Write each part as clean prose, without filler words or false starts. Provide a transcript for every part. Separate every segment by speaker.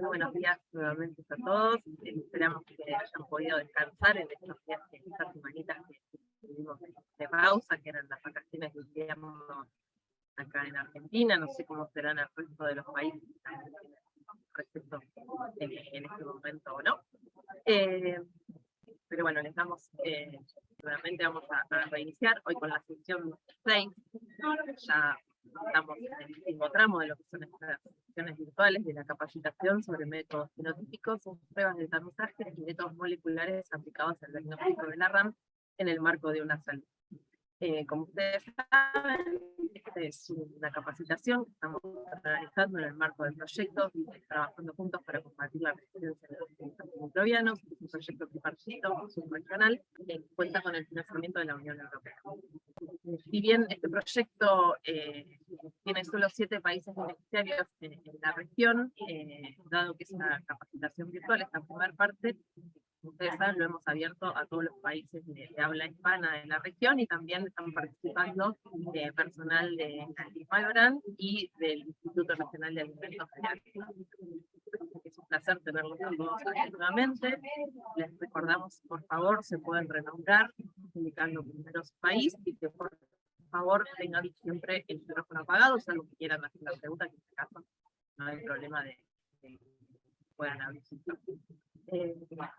Speaker 1: Buenos días nuevamente a todos. Esperamos que hayan podido descansar en estos días, en estas semanitas que tuvimos de pausa, que eran las vacaciones de invierno acá en Argentina. No sé cómo serán el resto de los países que están en receso en este momento o no. Pero bueno, les damos, nuevamente vamos a reiniciar hoy con la sección 6. Ya estamos en el último tramo de lo que son estas sesiones virtuales de la capacitación sobre métodos fenotípicos, pruebas de tamizaje y métodos moleculares aplicados al diagnóstico de la RAM en el marco de una salud. Como ustedes saben, esta es una capacitación que estamos realizando en el marco del proyecto, trabajando juntos para combatir la resistencia de los antimicrobianos. Es un proyecto tripartito, subregional, que cuenta con el financiamiento de la Unión Europea. Si bien este proyecto tiene solo 7 países beneficiarios en la región, dado que es una capacitación virtual, esta primera parte, ustedes saben, lo hemos abierto a todos los países de habla hispana de la región, y también están participando personal de Antimalbrand y del Instituto Nacional de Alimentos Reales. Es un placer tenerlos a todos aquí nuevamente. Les recordamos, por favor, se pueden renombrar indicando primero su país, y que por favor tengan siempre el micrófono apagado, salvo que quieran hacer la pregunta, que en este caso no hay problema de que puedan abrir su micrófono.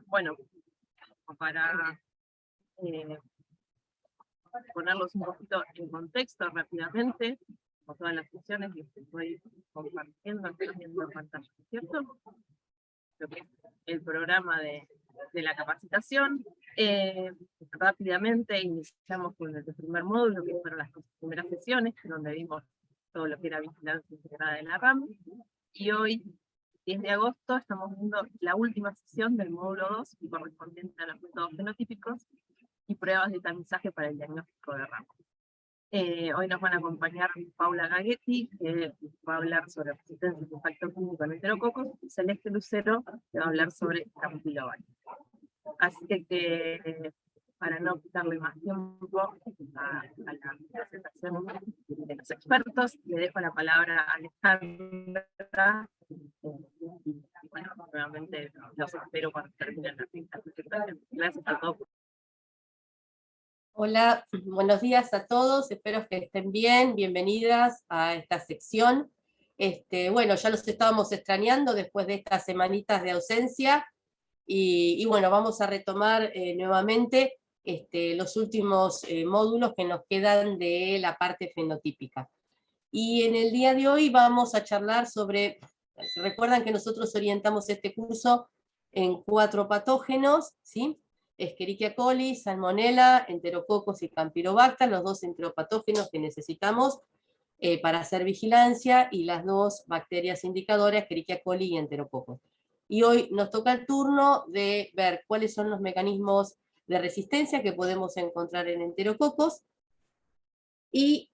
Speaker 1: Bueno, para ponerlos un poquito en contexto rápidamente, con todas las sesiones que estoy compartiendo aquí en la pantalla, ¿cierto? Lo que es el programa de la capacitación. Rápidamente iniciamos con el primer módulo, que fueron las primeras sesiones, donde vimos todo lo que era vigilancia integrada de la RAM, y hoy, 10 de agosto, estamos viendo la última sesión del módulo 2, correspondiente a los métodos fenotípicos y pruebas de tamizaje para el diagnóstico de RAM. Hoy nos van a acompañar Paula Gaghetti, que va a hablar sobre resistencia de impacto clínico en enterococos, y Celeste Lucero, que va a hablar sobre Campylobacter. Así que para no quitarle más tiempo a la presentación de los expertos, le dejo la palabra a Alejandra. Y bueno, nuevamente los espero cuando terminen la presentación. Gracias a todos.
Speaker 2: Hola, buenos días a todos, espero que estén bien, bienvenidas a esta sección. Bueno, ya los estábamos extrañando después de estas semanitas de ausencia, y bueno, vamos a retomar nuevamente los últimos módulos que nos quedan de la parte fenotípica. Y en el día de hoy vamos a charlar sobre, recuerdan que nosotros orientamos este curso en 4 patógenos, ¿sí? Escherichia coli, Salmonella, Enterococos y Campylobacter, los 2 enteropatógenos que necesitamos para hacer vigilancia, y las 2 bacterias indicadoras, Escherichia coli y Enterococos. Y hoy nos toca el turno de ver cuáles son los mecanismos de resistencia que podemos encontrar en Enterococos, y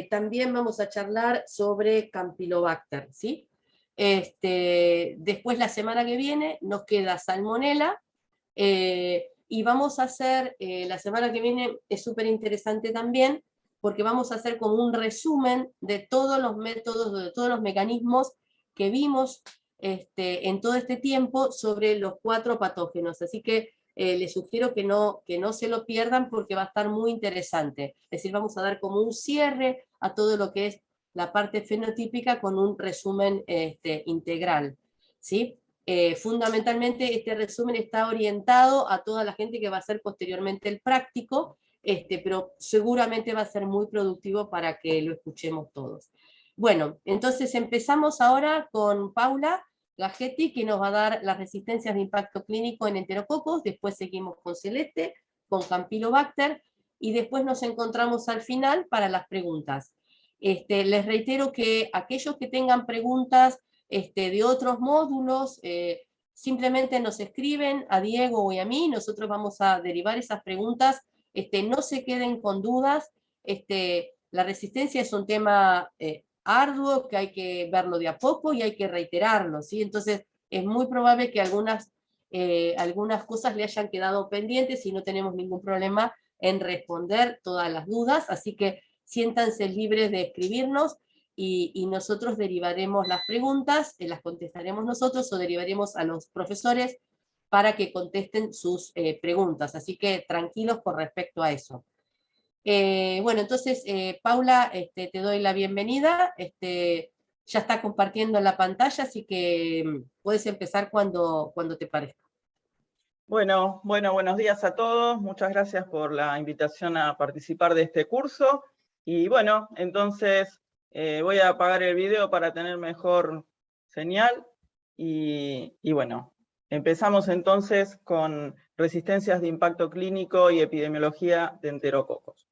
Speaker 2: también vamos a charlar sobre Campylobacter, ¿sí? Después, la semana que viene, nos queda Salmonella, y vamos a hacer, la semana que viene es súper interesante también, porque vamos a hacer como un resumen de todos los métodos, de todos los mecanismos que vimos en todo este tiempo sobre los 4 patógenos. Así que les sugiero que no se lo pierdan, porque va a estar muy interesante. Es decir, vamos a dar como un cierre a todo lo que es la parte fenotípica con un resumen integral, ¿sí? Fundamentalmente este resumen está orientado a toda la gente que va a hacer posteriormente el práctico, pero seguramente va a ser muy productivo para que lo escuchemos todos. Bueno, entonces empezamos ahora con Paula Gaghetti, que nos va a dar las resistencias de impacto clínico en enterococos. Después seguimos con Celeste, con Campylobacter, y después nos encontramos al final para las preguntas. Les reitero que aquellos que tengan preguntas de otros módulos, simplemente nos escriben a Diego y a mí, nosotros vamos a derivar esas preguntas. No se queden con dudas. La resistencia es un tema arduo, que hay que verlo de a poco y hay que reiterarlo, ¿sí? Entonces es muy probable que algunas cosas le hayan quedado pendientes, y no tenemos ningún problema en responder todas las dudas, así que siéntanse libres de escribirnos. y nosotros derivaremos las preguntas, las contestaremos nosotros o derivaremos a los profesores para que contesten sus preguntas. Así que tranquilos con respecto a eso. Bueno, entonces, Paula, te doy la bienvenida. Ya está compartiendo la pantalla, así que puedes empezar cuando te parezca.
Speaker 3: Bueno, buenos días a todos. Muchas gracias por la invitación a participar de este curso. Y bueno, entonces voy a apagar el video para tener mejor señal. Y bueno, empezamos entonces con resistencias de impacto clínico y epidemiología de enterococos.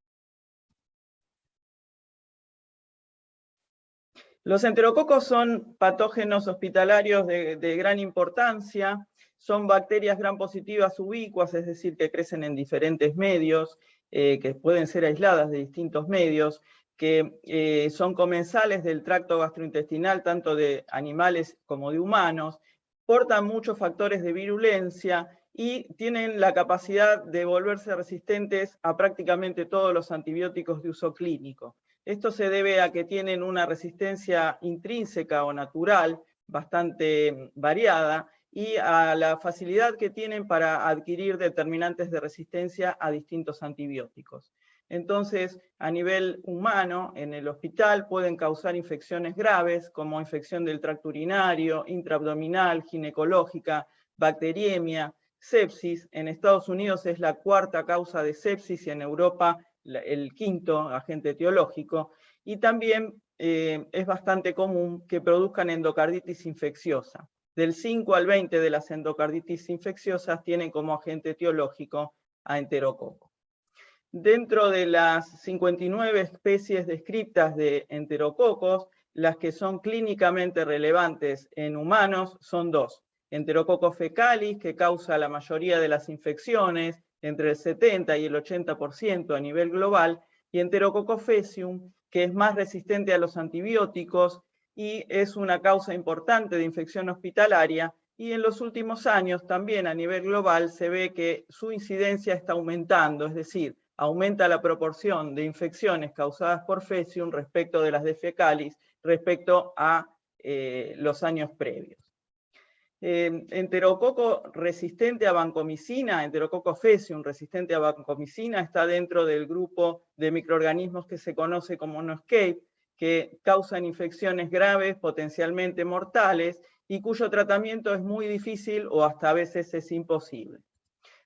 Speaker 3: Los enterococos son patógenos hospitalarios de gran importancia. Son bacterias gram positivas ubicuas, es decir, que crecen en diferentes medios, que pueden ser aisladas de distintos medios, que son comensales del tracto gastrointestinal, tanto de animales como de humanos, portan muchos factores de virulencia y tienen la capacidad de volverse resistentes a prácticamente todos los antibióticos de uso clínico. Esto se debe a que tienen una resistencia intrínseca o natural bastante variada, y a la facilidad que tienen para adquirir determinantes de resistencia a distintos antibióticos. Entonces, a nivel humano, en el hospital pueden causar infecciones graves, como infección del tracto urinario, intraabdominal, ginecológica, bacteriemia, sepsis. En Estados Unidos es la cuarta causa de sepsis y en Europa el quinto agente etiológico. Y también es bastante común que produzcan endocarditis infecciosa. Del 5 al 20 de las endocarditis infecciosas tienen como agente etiológico a enterococo. Dentro de las 59 especies descritas de enterococos, las que son clínicamente relevantes en humanos son dos. Enterococcus fecalis, que causa la mayoría de las infecciones, entre el 70 y el 80% a nivel global, y Enterococcus faecium, que es más resistente a los antibióticos y es una causa importante de infección hospitalaria, y en los últimos años también a nivel global se ve que su incidencia está aumentando, es decir, aumenta la proporción de infecciones causadas por Faecium respecto de las de fecalis, respecto a los años previos. Enterococo resistente a vancomicina, Enterococcus faecium resistente a vancomicina, está dentro del grupo de microorganismos que se conoce como no-escape, que causan infecciones graves, potencialmente mortales, y cuyo tratamiento es muy difícil o hasta a veces es imposible.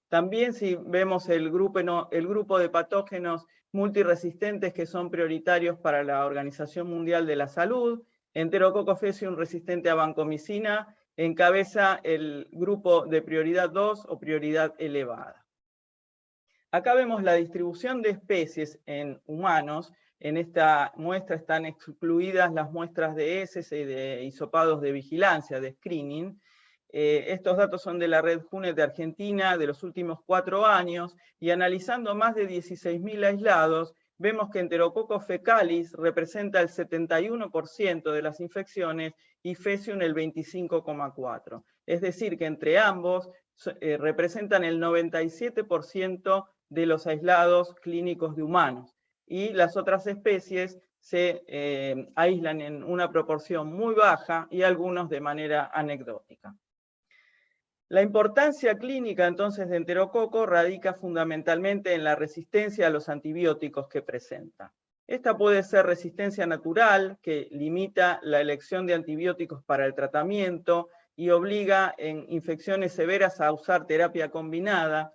Speaker 3: También si vemos el grupo de patógenos multiresistentes que son prioritarios para la Organización Mundial de la Salud, Enterococcus faecium resistente a vancomicina encabeza el grupo de prioridad 2 o prioridad elevada. Acá vemos la distribución de especies en humanos. En esta muestra están excluidas las muestras de heces y de hisopados de vigilancia, de screening. Estos datos son de la red JUNET de Argentina de los últimos 4 años, y analizando más de 16.000 aislados, vemos que Enterococcus fecalis representa el 71% de las infecciones y Faecium el 25,4%. Es decir, que entre ambos representan el 97% de los aislados clínicos de humanos, y las otras especies se aíslan en una proporción muy baja y algunos de manera anecdótica. La importancia clínica entonces de enterococo radica fundamentalmente en la resistencia a los antibióticos que presenta. Esta puede ser resistencia natural, que limita la elección de antibióticos para el tratamiento y obliga en infecciones severas a usar terapia combinada.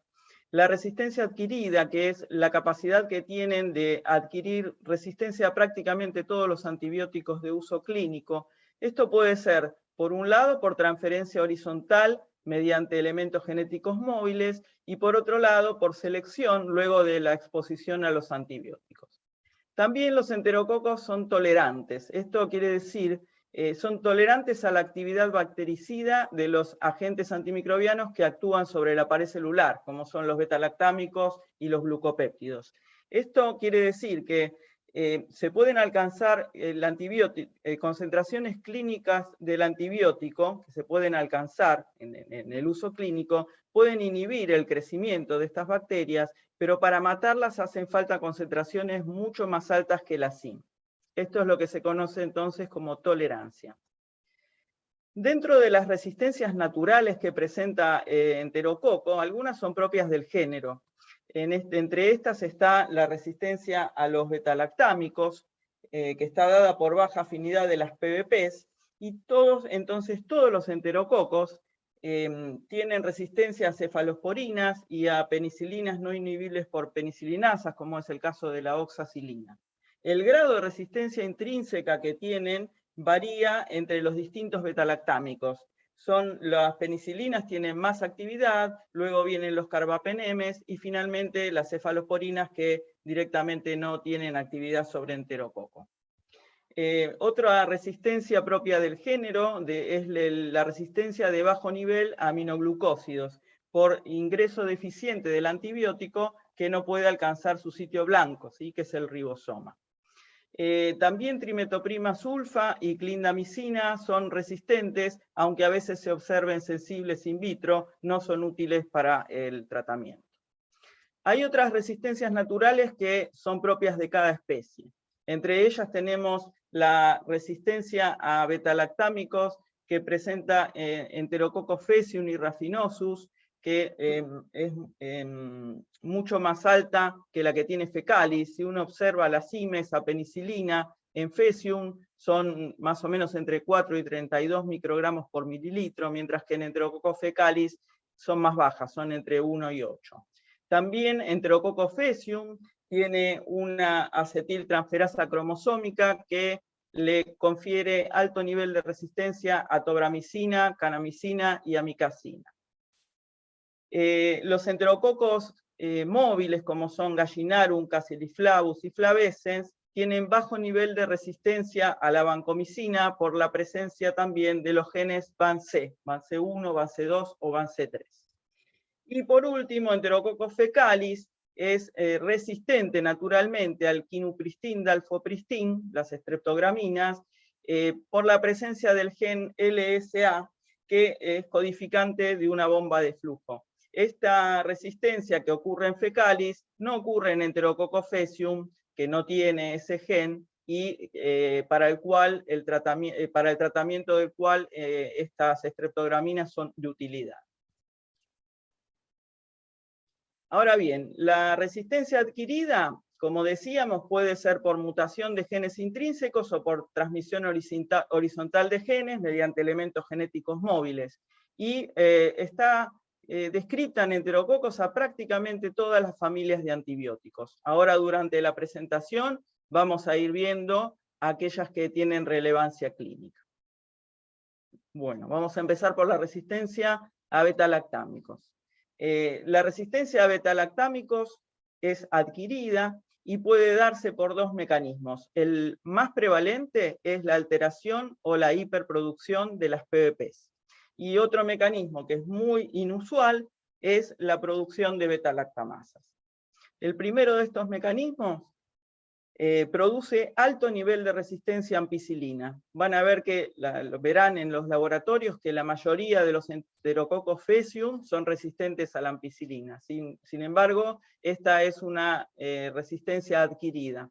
Speaker 3: La resistencia adquirida, que es la capacidad que tienen de adquirir resistencia a prácticamente todos los antibióticos de uso clínico. Esto puede ser, por un lado, por transferencia horizontal mediante elementos genéticos móviles, y por otro lado, por selección luego de la exposición a los antibióticos. También los enterococos son tolerantes. Esto quiere decir, son tolerantes a la actividad bactericida de los agentes antimicrobianos que actúan sobre la pared celular, como son los betalactámicos y los glucopéptidos. Esto quiere decir que se pueden alcanzar concentraciones clínicas del antibiótico, que se pueden alcanzar en el uso clínico, pueden inhibir el crecimiento de estas bacterias, pero para matarlas hacen falta concentraciones mucho más altas que la zinc. Esto es lo que se conoce entonces como tolerancia. Dentro de las resistencias naturales que presenta enterococo, algunas son propias del género. Entre estas está la resistencia a los betalactámicos, que está dada por baja afinidad de las PBPs, y entonces todos los enterococos tienen resistencia a cefalosporinas y a penicilinas no inhibibles por penicilinasas, como es el caso de la oxacilina. El grado de resistencia intrínseca que tienen varía entre los distintos betalactámicos. Las penicilinas tienen más actividad, luego vienen los carbapenemes y finalmente las cefalosporinas que directamente no tienen actividad sobre enterococo. Otra resistencia propia del género es la resistencia de bajo nivel a aminoglucósidos por ingreso deficiente del antibiótico que no puede alcanzar su sitio blanco, ¿sí? Que es el ribosoma. También trimetoprima sulfa y clindamicina son resistentes, aunque a veces se observen sensibles in vitro, no son útiles para el tratamiento. Hay otras resistencias naturales que son propias de cada especie. Entre ellas tenemos la resistencia a betalactámicos que presenta Enterococcus faecium y rafinosus, que es mucho más alta que la que tiene fecalis. Si uno observa las CIMES a penicilina en Faecium, son más o menos entre 4 y 32 microgramos por mililitro, mientras que en Enterococcus fecalis son más bajas, son entre 1 y 8. También Enterococcus faecium tiene una acetiltransferasa cromosómica que le confiere alto nivel de resistencia a tobramicina, kanamicina y amicacina. Los enterococos móviles, como son Gallinarum, Cassiflavus y Flavescens, tienen bajo nivel de resistencia a la vancomicina por la presencia también de los genes VANC1, VANC2 o VANC3. Y por último, Enterococcus fecalis es resistente naturalmente al quinupristin, dalfopristin, las streptograminas, por la presencia del gen LSA, que es codificante de una bomba de flujo. Esta resistencia que ocurre en fecalis no ocurre en Enterococcus faecium, que no tiene ese gen, y para el tratamiento del cual estas streptograminas son de utilidad. Ahora bien, la resistencia adquirida, como decíamos, puede ser por mutación de genes intrínsecos o por transmisión horizontal de genes mediante elementos genéticos móviles. Y está descrita en enterococos a prácticamente todas las familias de antibióticos. Ahora, durante la presentación, vamos a ir viendo aquellas que tienen relevancia clínica. Bueno, vamos a empezar por la resistencia a betalactámicos. La resistencia a betalactámicos es adquirida y puede darse por dos mecanismos. El más prevalente es la alteración o la hiperproducción de las PBPs. Y otro mecanismo que es muy inusual es la producción de betalactamasas. El primero de estos mecanismos produce alto nivel de resistencia a ampicilina. Van a ver que, verán en los laboratorios que la mayoría de los Enterococcus faecium son resistentes a la ampicilina. Sin embargo, esta es una resistencia adquirida.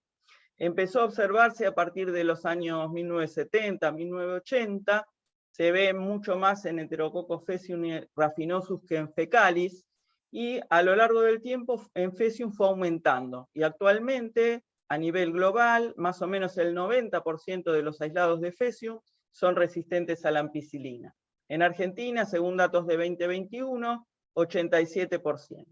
Speaker 3: Empezó a observarse a partir de los años 1970, 1980, se ve mucho más en Enterococcus faecium y rafinosus que en fecalis, y a lo largo del tiempo en faecium fue aumentando, y actualmente a nivel global, más o menos el 90% de los aislados de faecium son resistentes a la ampicilina. En Argentina, según datos de 2021, 87%.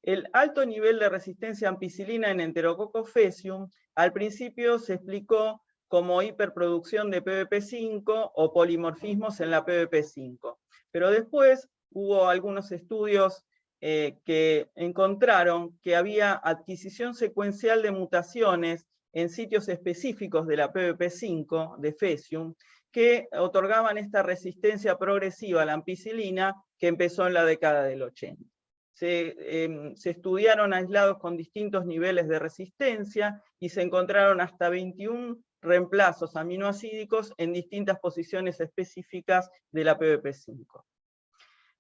Speaker 3: El alto nivel de resistencia a ampicilina en Enterococcus faecium al principio se explicó como hiperproducción de PBP5 o polimorfismos en la PBP5. Pero después hubo algunos estudios que encontraron que había adquisición secuencial de mutaciones en sitios específicos de la PBP5 de faecium que otorgaban esta resistencia progresiva a la ampicilina que empezó en la década del 80. Se estudiaron aislados con distintos niveles de resistencia y se encontraron hasta 21 reemplazos aminoacídicos en distintas posiciones específicas de la PBP5.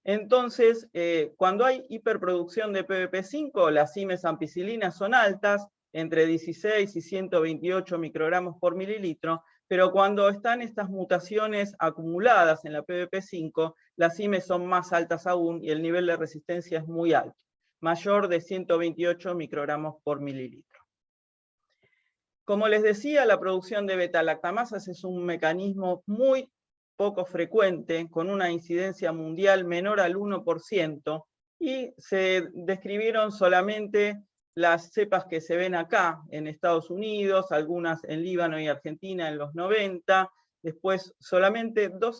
Speaker 3: Entonces, cuando hay hiperproducción de PBP5, las CIMES ampicilinas son altas, entre 16 y 128 microgramos por mililitro, pero cuando están estas mutaciones acumuladas en la PBP5, las IMES son más altas aún y el nivel de resistencia es muy alto, mayor de 128 microgramos por mililitro. Como les decía, la producción de beta-lactamasas es un mecanismo muy poco frecuente, con una incidencia mundial menor al 1%, y se describieron solamente las cepas que se ven acá en Estados Unidos, algunas en Líbano y Argentina en los 90, después solamente dos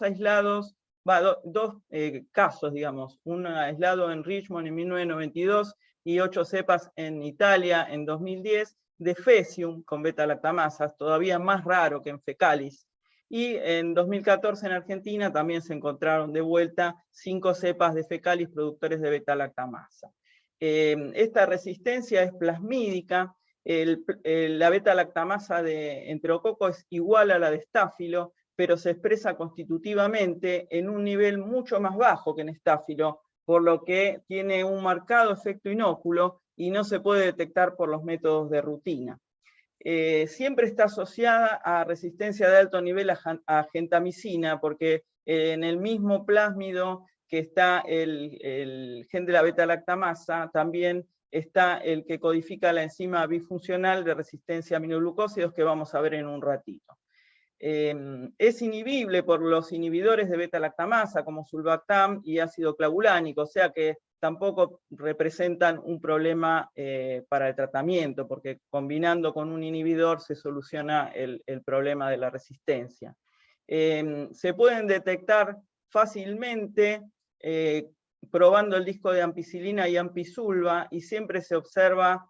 Speaker 3: casos, digamos, un aislado en Richmond en 1992 y 8 cepas en Italia en 2010, de Fecium con beta-lactamasas, todavía más raro que en Fecalis. Y en 2014 en Argentina también se encontraron de vuelta 5 cepas de Fecalis productores de beta-lactamasa. Esta resistencia es plasmídica, la beta-lactamasa de enterococo es igual a la de estáfilo, pero se expresa constitutivamente en un nivel mucho más bajo que en estáfilo, por lo que tiene un marcado efecto inóculo y no se puede detectar por los métodos de rutina. Siempre está asociada a resistencia de alto nivel a gentamicina, porque en el mismo plásmido que está el gen de la beta-lactamasa, también está el que codifica la enzima bifuncional de resistencia a aminoglucósidos, que vamos a ver en un ratito. Es inhibible por los inhibidores de beta-lactamasa, como sulbactam y ácido clavulánico, o sea que tampoco representan un problema para el tratamiento, porque combinando con un inhibidor se soluciona el problema de la resistencia. Se pueden detectar fácilmente probando el disco de ampicilina y ampisulva, y siempre se observa,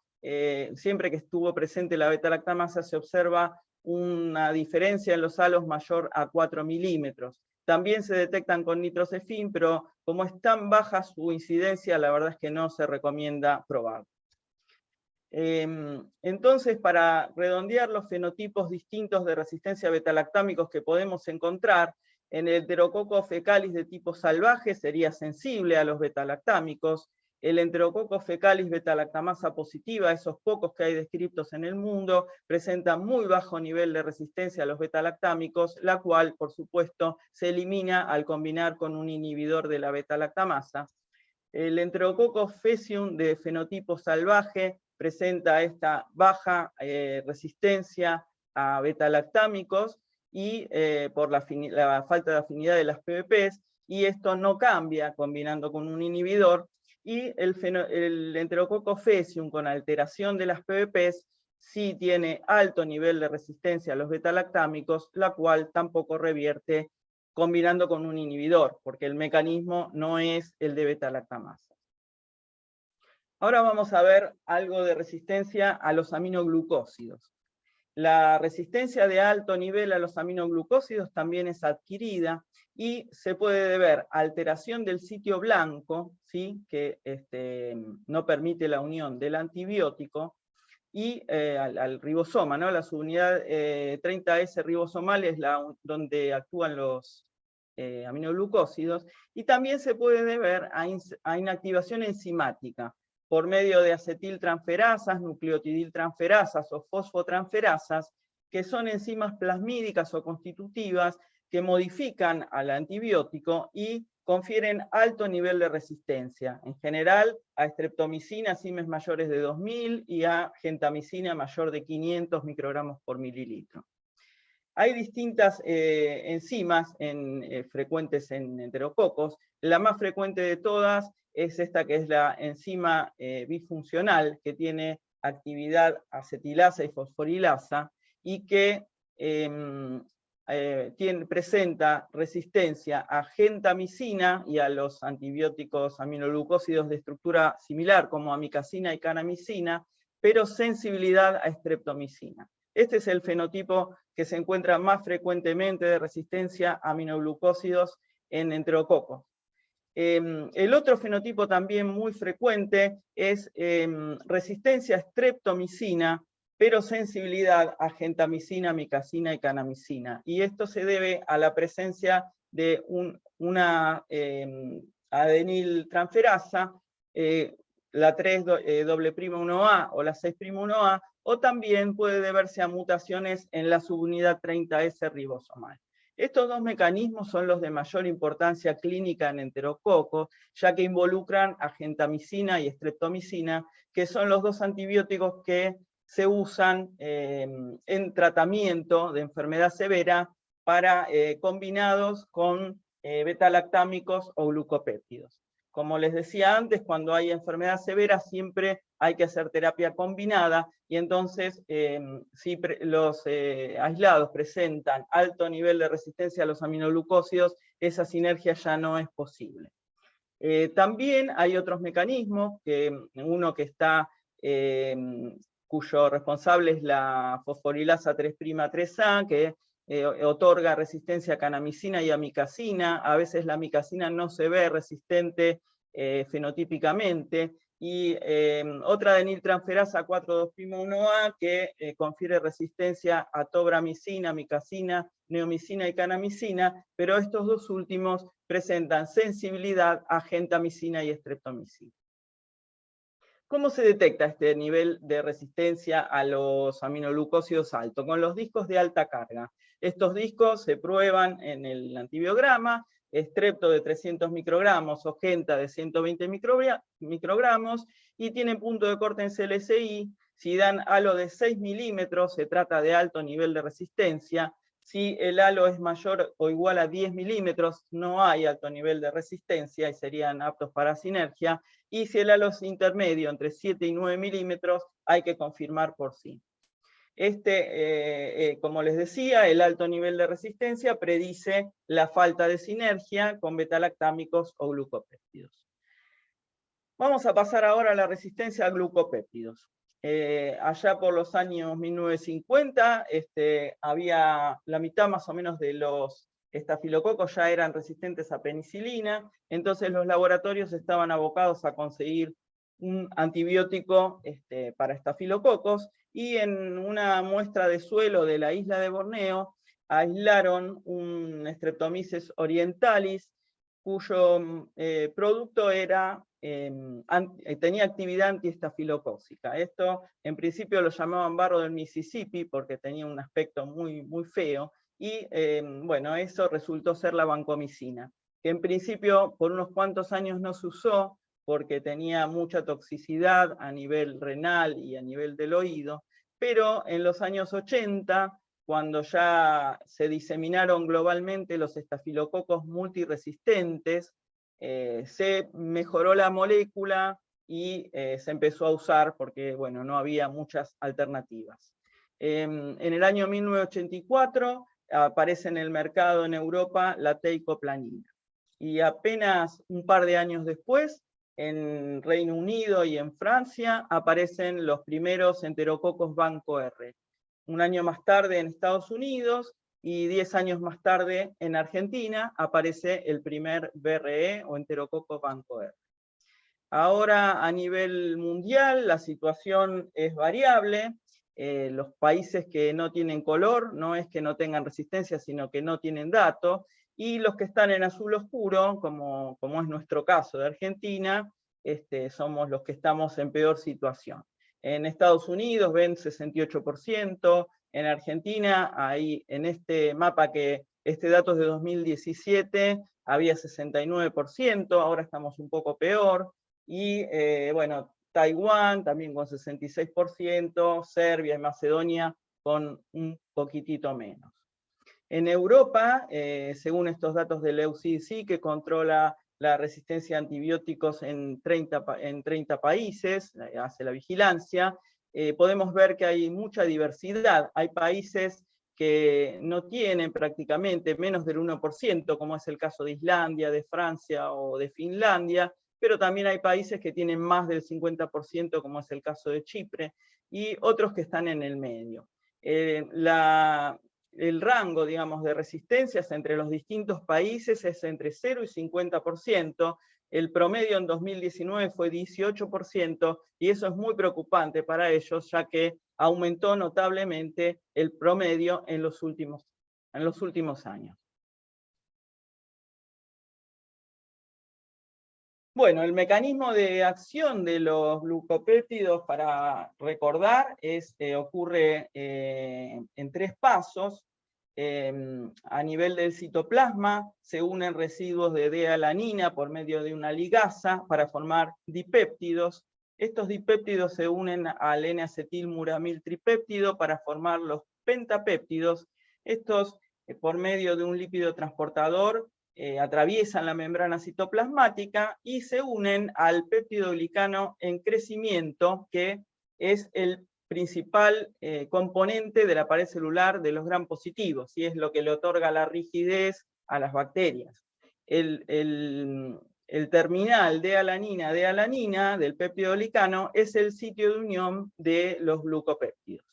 Speaker 3: siempre que estuvo presente la beta-lactamasa, se observa una diferencia en los halos mayor a 4 milímetros. También se detectan con nitrocefin, pero como es tan baja su incidencia, la verdad es que no se recomienda probar. Entonces, para redondear los fenotipos distintos de resistencia a beta-lactámicos que podemos encontrar, en el Enterococo fecalis de tipo salvaje sería sensible a los beta-lactámicos. El Enterococo fecalis beta-lactamasa positiva, esos pocos que hay descritos en el mundo, presenta muy bajo nivel de resistencia a los beta-lactámicos, la cual, por supuesto, se elimina al combinar con un inhibidor de la beta-lactamasa. El Enterococo faecium de fenotipo salvaje presenta esta baja resistencia a beta-lactámicos y por la falta de afinidad de las PBPs, y esto no cambia combinando con un inhibidor. Y el Enterococo faecium con alteración de las PBPs sí tiene alto nivel de resistencia a los beta-lactámicos, la cual tampoco revierte combinando con un inhibidor, porque el mecanismo no es el de beta-lactamasa. Ahora vamos a ver algo de resistencia a los aminoglucósidos. La resistencia de alto nivel a los aminoglucósidos también es adquirida y se puede deber a alteración del sitio blanco, ¿sí? Que no permite la unión del antibiótico, y al ribosoma, ¿no? La subunidad 30S ribosomal es donde actúan los aminoglucósidos, y también se puede deber a inactivación enzimática, por medio de acetiltransferasas, nucleotidiltransferasas o fosfotransferasas, que son enzimas plasmídicas o constitutivas que modifican al antibiótico y confieren alto nivel de resistencia, en general a streptomicina, IMES mayores de 2000 y a gentamicina mayor de 500 microgramos por mililitro. Hay distintas enzimas frecuentes en enterococos. La más frecuente de todas es esta, que es la enzima bifuncional, que tiene actividad acetilasa y fosforilasa, y que presenta resistencia a gentamicina y a los antibióticos aminoglucósidos de estructura similar, como amicacina y canamicina, pero sensibilidad a streptomicina. Este es el fenotipo que se encuentra más frecuentemente de resistencia a aminoglucósidos en enterococos. El otro fenotipo también muy frecuente es resistencia a streptomicina, pero sensibilidad a gentamicina, amicacina y canamicina. Y esto se debe a la presencia de una adeniltransferasa, la 3'1A o la 6'1A, o también puede deberse a mutaciones en la subunidad 30S ribosomal. Estos dos mecanismos son los de mayor importancia clínica en enterococos, ya que involucran a gentamicina y streptomicina, que son los dos antibióticos que se usan en tratamiento de enfermedad severa combinados con beta-lactámicos o glucopéptidos. Como les decía antes, cuando hay enfermedad severa siempre hay que hacer terapia combinada, y entonces si los aislados presentan alto nivel de resistencia a los aminoglucósidos, esa sinergia ya no es posible. También hay otros mecanismos, uno que está, cuyo responsable es la fosforilasa 3'3A, que otorga resistencia a canamicina y amicacina. A veces la amicacina no se ve resistente fenotípicamente, y otra deniltransferasa 4,2'1A que confiere resistencia a tobramicina, amicacina, neomicina y canamicina, pero estos dos últimos presentan sensibilidad a gentamicina y streptomicina. ¿Cómo se detecta este nivel de resistencia a los aminoglucósidos alto? Con los discos de alta carga. Estos discos se prueban en el antibiograma, estrepto de 300 microgramos o genta de 120 microgramos, y tienen punto de corte en CLSI. Si dan halo de 6 milímetros, se trata de alto nivel de resistencia. Si el halo es mayor o igual a 10 milímetros, no hay alto nivel de resistencia y serían aptos para sinergia. Y si el halo es intermedio, entre 7 y 9 milímetros, hay que confirmar por sí. Como les decía, el alto nivel de resistencia predice la falta de sinergia con betalactámicos o glucopéptidos. Vamos a pasar ahora a la resistencia a glucopéptidos. Allá por los años 1950, había la mitad más o menos de los estafilococos ya eran resistentes a penicilina, entonces los laboratorios estaban abocados a conseguir un antibiótico para estafilococos, y en una muestra de suelo de la isla de Borneo aislaron un Streptomyces orientalis, cuyo producto era, tenía actividad antiestafilocócica. Esto en principio lo llamaban barro del Mississippi porque tenía un aspecto muy, muy feo, y bueno, eso resultó ser la vancomicina, que en principio por unos cuantos años no se usó porque tenía mucha toxicidad a nivel renal y a nivel del oído, pero en los años 80, cuando ya se diseminaron globalmente los estafilococos multiresistentes, se mejoró la molécula y se empezó a usar porque, bueno, no había muchas alternativas. En el año 1984 aparece en el mercado en Europa la teicoplanina, y apenas un par de años después, en Reino Unido y en Francia, aparecen los primeros enterococos Banco R. Un año más tarde en Estados Unidos, y 10 años más tarde en Argentina, aparece el primer BRE o enterococo Banco R. Ahora a nivel mundial la situación es variable. Los países que no tienen color no es que no tengan resistencia, sino que no tienen datos, y los que están en azul oscuro, como es nuestro caso de Argentina, somos los que estamos en peor situación. En Estados Unidos ven 68%, en Argentina, ahí en este mapa, este dato es de 2017, había 69%, ahora estamos un poco peor, y bueno, Taiwán también con 66%, Serbia y Macedonia con un poquitito menos. En Europa, según estos datos del EUCDC, que controla la resistencia a antibióticos en 30 países, hace la vigilancia, podemos ver que hay mucha diversidad. Hay países que no tienen prácticamente menos del 1%, como es el caso de Islandia, de Francia o de Finlandia, pero también hay países que tienen más del 50%, como es el caso de Chipre, y otros que están en el medio. El rango, digamos, de resistencias entre los distintos países es entre 0 y 50%, el promedio en 2019 fue 18%, y eso es muy preocupante para ellos, ya que aumentó notablemente el promedio en los últimos años. Bueno, el mecanismo de acción de los glucopéptidos, para recordar, ocurre en 3 pasos. A nivel del citoplasma se unen residuos de D-alanina por medio de una ligasa para formar dipéptidos. Estos dipéptidos se unen al N-acetilmuramiltripéptido para formar los pentapéptidos. Estos, por medio de un lípido transportador, atraviesan la membrana citoplasmática y se unen al péptido glicano en crecimiento, que es el principal componente de la pared celular de los gram positivos, y es lo que le otorga la rigidez a las bacterias. El terminal de alanina del péptido glicano es el sitio de unión de los glucopéptidos.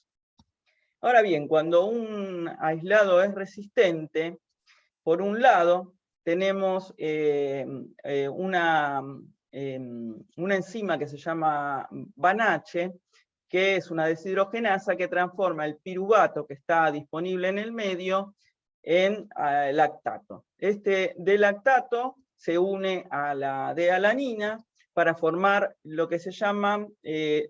Speaker 3: Ahora bien, cuando un aislado es resistente, por un lado, tenemos una enzima que se llama BANH, que es una deshidrogenasa que transforma el piruvato que está disponible en el medio en lactato. Este D-lactato se une a la D-alanina para formar lo que se llaman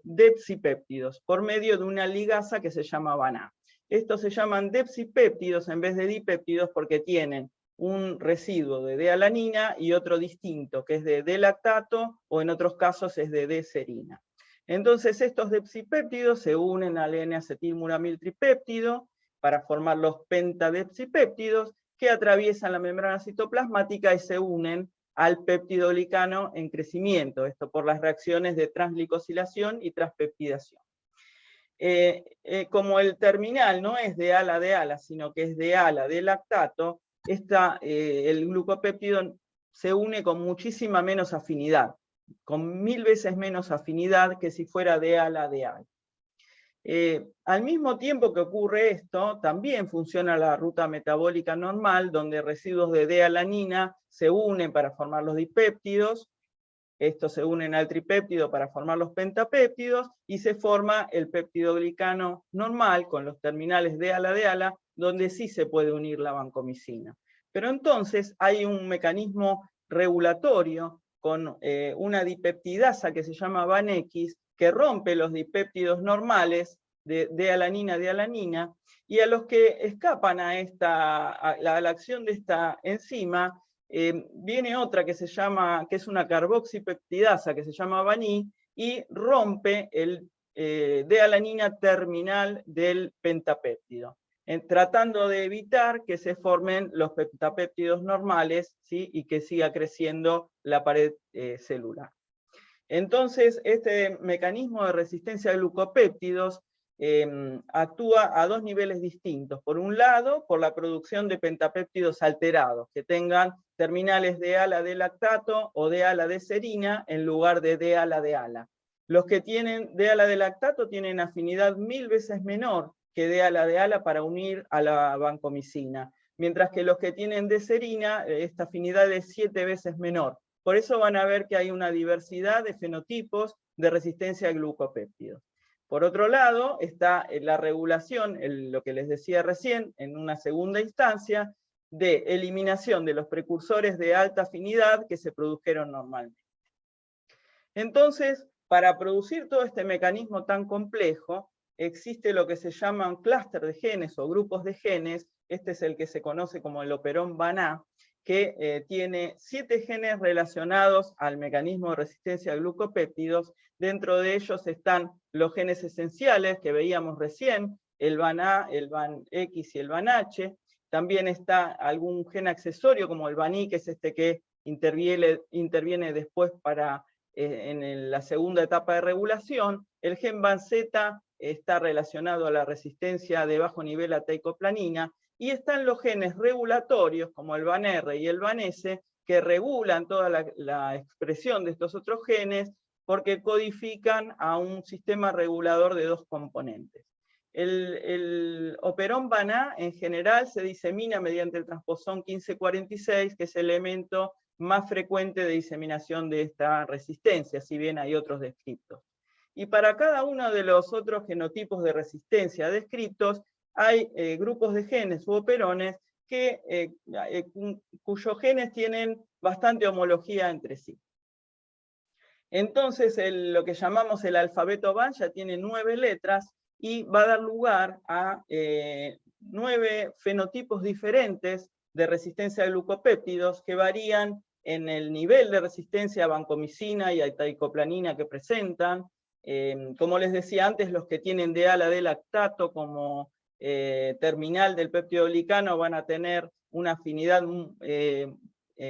Speaker 3: depsipéptidos, por medio de una ligasa que se llama BANA. Estos se llaman depsipéptidos en vez de dipéptidos porque tienen un residuo de D-alanina y otro distinto, que es de D-lactato, o en otros casos es de D-serina. Entonces estos depsipéptidos se unen al N-acetilmuramiltripéptido para formar los pentadepsipéptidos, que atraviesan la membrana citoplasmática y se unen al péptido glicano en crecimiento, esto por las reacciones de transglicosilación y transpeptidación. Como el terminal no es de ala, sino que es de ala de lactato, el glucopéptido se une con muchísima menos afinidad, con 1000 veces menos afinidad que si fuera de ala. Al mismo tiempo que ocurre esto, también funciona la ruta metabólica normal, donde residuos de D-alanina se unen para formar los dipéptidos, estos se unen al tripéptido para formar los pentapéptidos, y se forma el péptido glicano normal con los terminales de ala, donde sí se puede unir la vancomicina. Pero entonces hay un mecanismo regulatorio con una dipeptidasa que se llama VANX, que rompe los dipéptidos normales de alanina, y a los que escapan a la acción de esta enzima, viene otra que es una carboxipeptidasa que se llama VANI, y rompe el D-alanina terminal del pentapéptido, tratando de evitar que se formen los pentapéptidos normales, ¿sí? Y que siga creciendo la pared celular. Entonces, este mecanismo de resistencia a glucopéptidos actúa a 2 niveles distintos. Por un lado, por la producción de pentapéptidos alterados, que tengan terminales de ala de lactato o de ala de serina en lugar de ala. Los que tienen de ala de lactato tienen afinidad 1000 veces menor que de ala para unir a la vancomicina, mientras que los que tienen de serina, esta afinidad es 7 veces menor. Por eso van a ver que hay una diversidad de fenotipos de resistencia a glucopéptidos. Por otro lado, está la regulación, lo que les decía recién, en una segunda instancia, de eliminación de los precursores de alta afinidad que se produjeron normalmente. Entonces, para producir todo este mecanismo tan complejo, existe lo que se llaman clúster de genes o grupos de genes. Este es el que se conoce como el operón BANA, que tiene 7 genes relacionados al mecanismo de resistencia a glucopéptidos. Dentro de ellos están los genes esenciales que veíamos recién, el BANA, el BANX y el BANH. También está algún gen accesorio como el BANI, que es este que interviene después en la segunda etapa de regulación. El gen BANZ está relacionado a la resistencia de bajo nivel a teicoplanina, y están los genes regulatorios, como el BANR y el BANS, que regulan toda la expresión de estos otros genes, porque codifican a un sistema regulador de 2 componentes. El operón BANA en general se disemina mediante el transposón 1546, que es el elemento más frecuente de diseminación de esta resistencia, si bien hay otros descriptos. Y para cada uno de los otros genotipos de resistencia descriptos, hay grupos de genes u operones cuyos genes tienen bastante homología entre sí. Entonces, lo que llamamos el alfabeto VAN ya tiene 9 letras y va a dar lugar a 9 fenotipos diferentes de resistencia a glucopéptidos que varían en el nivel de resistencia a vancomicina y a taicoplanina que presentan. Como les decía antes, los que tienen DA de lactato como terminal del peptidoglicano van a tener una afinidad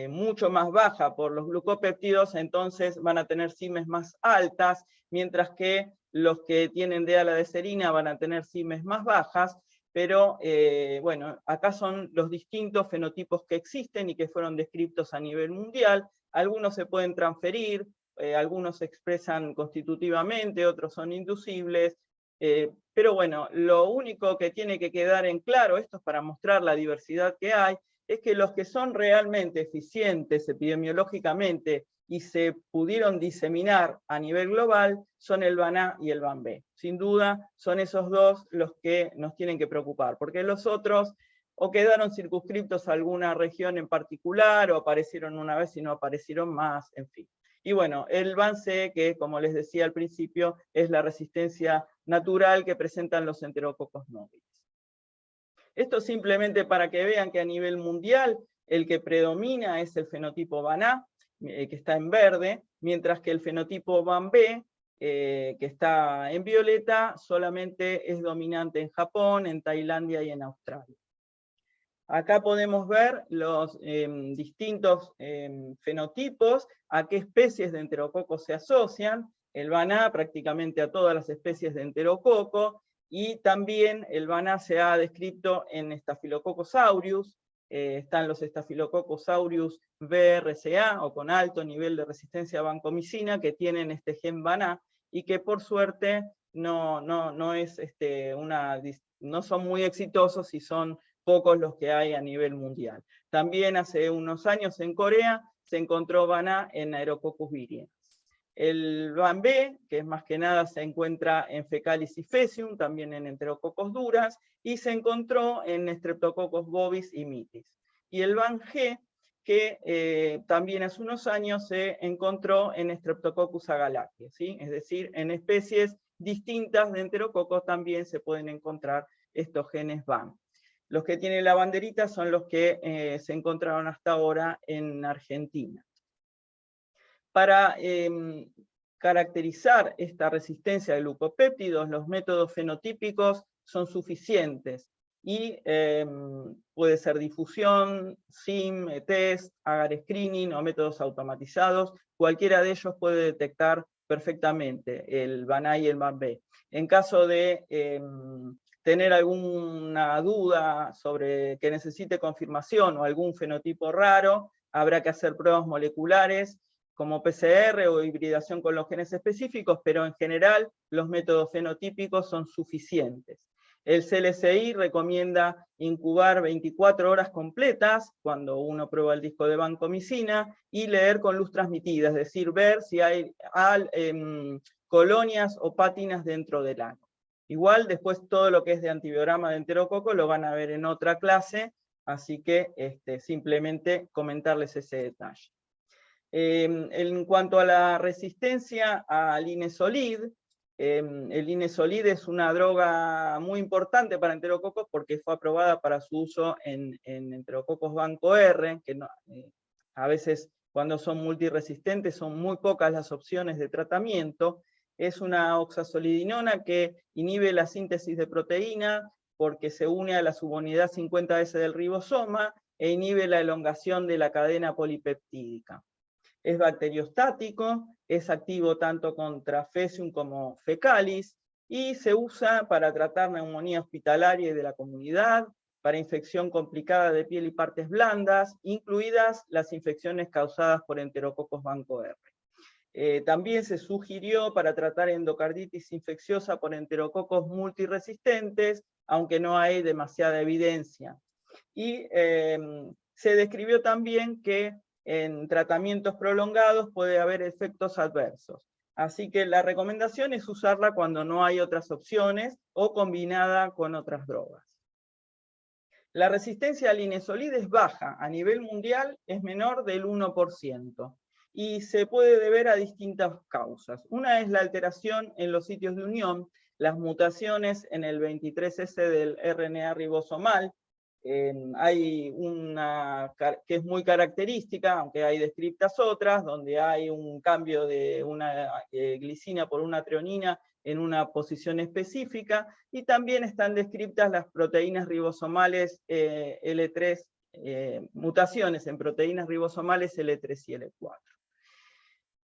Speaker 3: mucho más baja por los glucopéptidos, entonces van a tener CIMES más altas, mientras que los que tienen DA de serina van a tener CIMES más bajas, pero bueno, acá son los distintos fenotipos que existen y que fueron descritos a nivel mundial. Algunos se pueden transferir, algunos se expresan constitutivamente, otros son inducibles, pero bueno, lo único que tiene que quedar en claro, esto es para mostrar la diversidad que hay, es que los que son realmente eficientes epidemiológicamente y se pudieron diseminar a nivel global son el VAN-A y el VAN-B. Sin duda son esos dos los que nos tienen que preocupar, porque los otros o quedaron circunscriptos a alguna región en particular, o aparecieron una vez y no aparecieron más, en fin. Y bueno, el VAN-C, que como les decía al principio, es la resistencia natural que presentan los enterococos móviles. Esto simplemente para que vean que a nivel mundial el que predomina es el fenotipo VAN-A, que está en verde, mientras que el fenotipo VAN-B, que está en violeta, solamente es dominante en Japón, en Tailandia y en Australia. Acá podemos ver los distintos fenotipos, a qué especies de enterococos se asocian. El VAN-A prácticamente a todas las especies de enterococo, y también el VAN-A se ha descrito en Staphylococcus aureus. Están los Staphylococcus aureus BRCA, o con alto nivel de resistencia a vancomicina, que tienen este gen VAN-A, y que por suerte no son muy exitosos y son pocos los que hay a nivel mundial. También hace unos años en Corea se encontró VAN-A en Aerococcus viridans. El VAN-B, que es más que nada se encuentra en Fecalis y Faecium, también en enterococos duras, y se encontró en Streptococcus bovis y mitis. Y el VAN-G, que también hace unos años se encontró en Streptococcus agalactiae, ¿sí? Es decir, en especies distintas de enterococos también se pueden encontrar estos genes VAN. Los que tienen la banderita son los que se encontraron hasta ahora en Argentina. Para caracterizar esta resistencia a glucopéptidos, los métodos fenotípicos son suficientes, y puede ser difusión, SIM, test, agar screening o métodos automatizados. Cualquiera de ellos puede detectar perfectamente el VAN-A y el VAN-B. En caso de tener alguna duda sobre que necesite confirmación o algún fenotipo raro, habrá que hacer pruebas moleculares como PCR o hibridación con los genes específicos, pero en general los métodos fenotípicos son suficientes. El CLCI recomienda incubar 24 horas completas cuando uno prueba el disco de vancomicina y leer con luz transmitida, es decir, ver si hay colonias o pátinas dentro del ano. Igual después todo lo que es de antibiograma de enterococo lo van a ver en otra clase, así que simplemente comentarles ese detalle. En cuanto a la resistencia al Inesolid, el Inesolid es una droga muy importante para enterococos porque fue aprobada para su uso en enterococos banco R, que no, a veces cuando son multiresistentes son muy pocas las opciones de tratamiento. Es una oxazolidinona que inhibe la síntesis de proteína porque se une a la subunidad 50S del ribosoma e inhibe la elongación de la cadena polipeptídica. Es bacteriostático, es activo tanto contra Faecium como Fecalis, y se usa para tratar neumonía hospitalaria y de la comunidad, para infección complicada de piel y partes blandas, incluidas las infecciones causadas por enterococos banco R. También se sugirió para tratar endocarditis infecciosa por enterococos multiresistentes, aunque no hay demasiada evidencia. Y se describió también que en tratamientos prolongados puede haber efectos adversos. Así que la recomendación es usarla cuando no hay otras opciones o combinada con otras drogas. La resistencia al Inesolid es baja, a nivel mundial es menor del 1%. y se puede deber a distintas causas. Una es la alteración en los sitios de unión, las mutaciones en el 23S del RNA ribosomal. Hay una que es muy característica, aunque hay descriptas otras, donde hay un cambio de una glicina por una treonina en una posición específica, y también están descritas las proteínas ribosomales L3, mutaciones en proteínas ribosomales L3 y L4.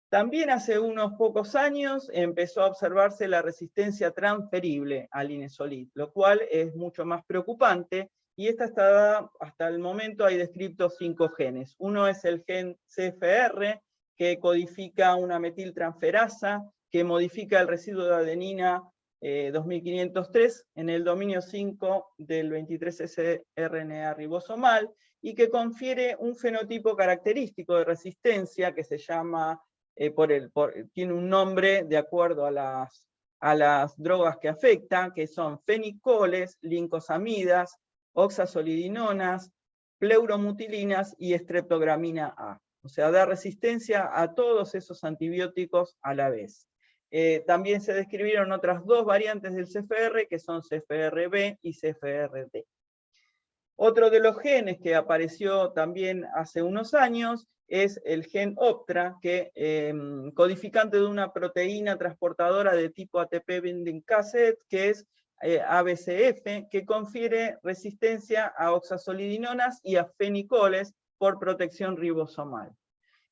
Speaker 3: También hace unos pocos años empezó a observarse la resistencia transferible al inesolid, lo cual es mucho más preocupante, y esta está dada, hasta el momento hay descritos 5 genes. Uno es el gen CFR, que codifica una metiltransferasa, que modifica el residuo de adenina 2503 en el dominio 5 del 23S RNA ribosomal, y que confiere un fenotipo característico de resistencia que se llama, tiene un nombre de acuerdo a las drogas que afecta, que son fenicoles, lincosamidas, oxazolidinonas, pleuromutilinas y streptogramina A. O sea, da resistencia a todos esos antibióticos a la vez. También se describieron otras 2 variantes del CFR, que son CFRB y CFRD. Otro de los genes que apareció también hace unos años es el gen OPTRA, que codificante de una proteína transportadora de tipo ATP binding cassette, que es ABCF, que confiere resistencia a oxazolidinonas y a fenicoles por protección ribosomal.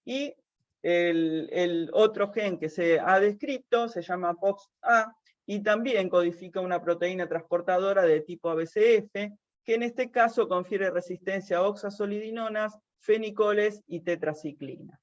Speaker 3: Y el otro gen que se ha descrito se llama POX-A, y también codifica una proteína transportadora de tipo ABCF, que en este caso confiere resistencia a oxazolidinonas, fenicoles y tetraciclina.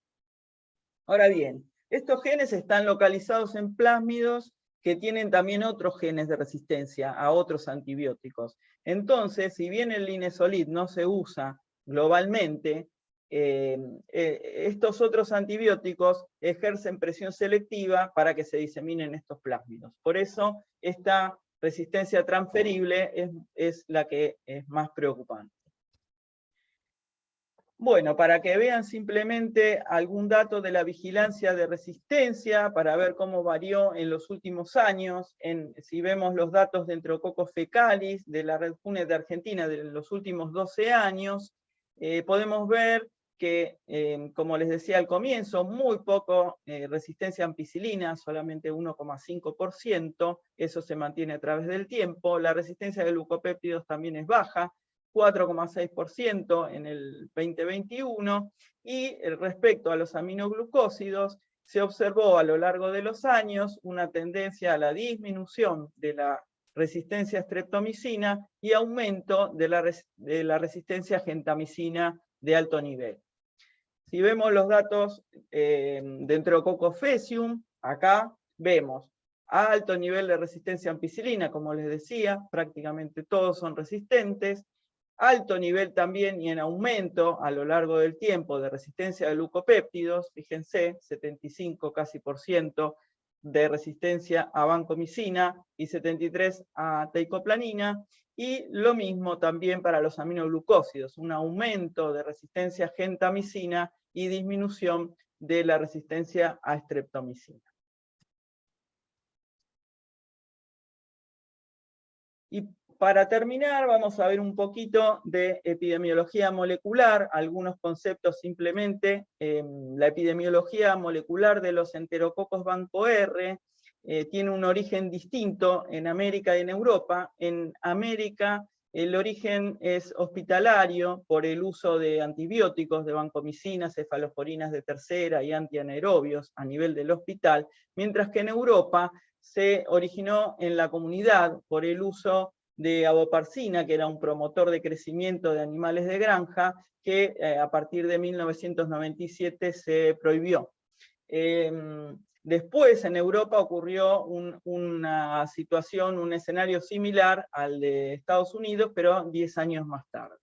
Speaker 3: Ahora bien, estos genes están localizados en plásmidos que tienen también otros genes de resistencia a otros antibióticos. Entonces, si bien el linezolid no se usa globalmente, estos otros antibióticos ejercen presión selectiva para que se diseminen estos plásmidos. Por eso, esta resistencia transferible es la que es más preocupante. Bueno, para que vean simplemente algún dato de la vigilancia de resistencia, para ver cómo varió en los últimos años, si vemos los datos de Enterococcus fecalis, de la Red PUNET de Argentina de los últimos 12 años, podemos ver que, como les decía al comienzo, muy poco resistencia a ampicilina, solamente 1,5%, eso se mantiene a través del tiempo. La resistencia de glucopéptidos también es baja, 4,6% en el 2021, y respecto a los aminoglucósidos, se observó a lo largo de los años una tendencia a la disminución de la resistencia a streptomicina y aumento de la resistencia a gentamicina de alto nivel. Si vemos los datos de Enterococcus faecium, acá vemos alto nivel de resistencia a ampicilina, como les decía, prácticamente todos son resistentes, alto nivel también y en aumento a lo largo del tiempo de resistencia a glucopéptidos, fíjense, 75 casi % de resistencia a vancomicina y 73 a teicoplanina, y lo mismo también para los aminoglucósidos, un aumento de resistencia a gentamicina y disminución de la resistencia a streptomicina. Y para terminar, vamos a ver un poquito de epidemiología molecular, algunos conceptos simplemente. La epidemiología molecular de los enterococos banco R tiene un origen distinto en América y en Europa. En América el origen es hospitalario por el uso de antibióticos, de vancomicinas, cefalosporinas de tercera y antianaerobios a nivel del hospital, mientras que en Europa se originó en la comunidad por el uso de avoparcina, que era un promotor de crecimiento de animales de granja, que a partir de 1997 se prohibió. Después en Europa ocurrió una situación, un escenario similar al de Estados Unidos, pero 10 años más tarde.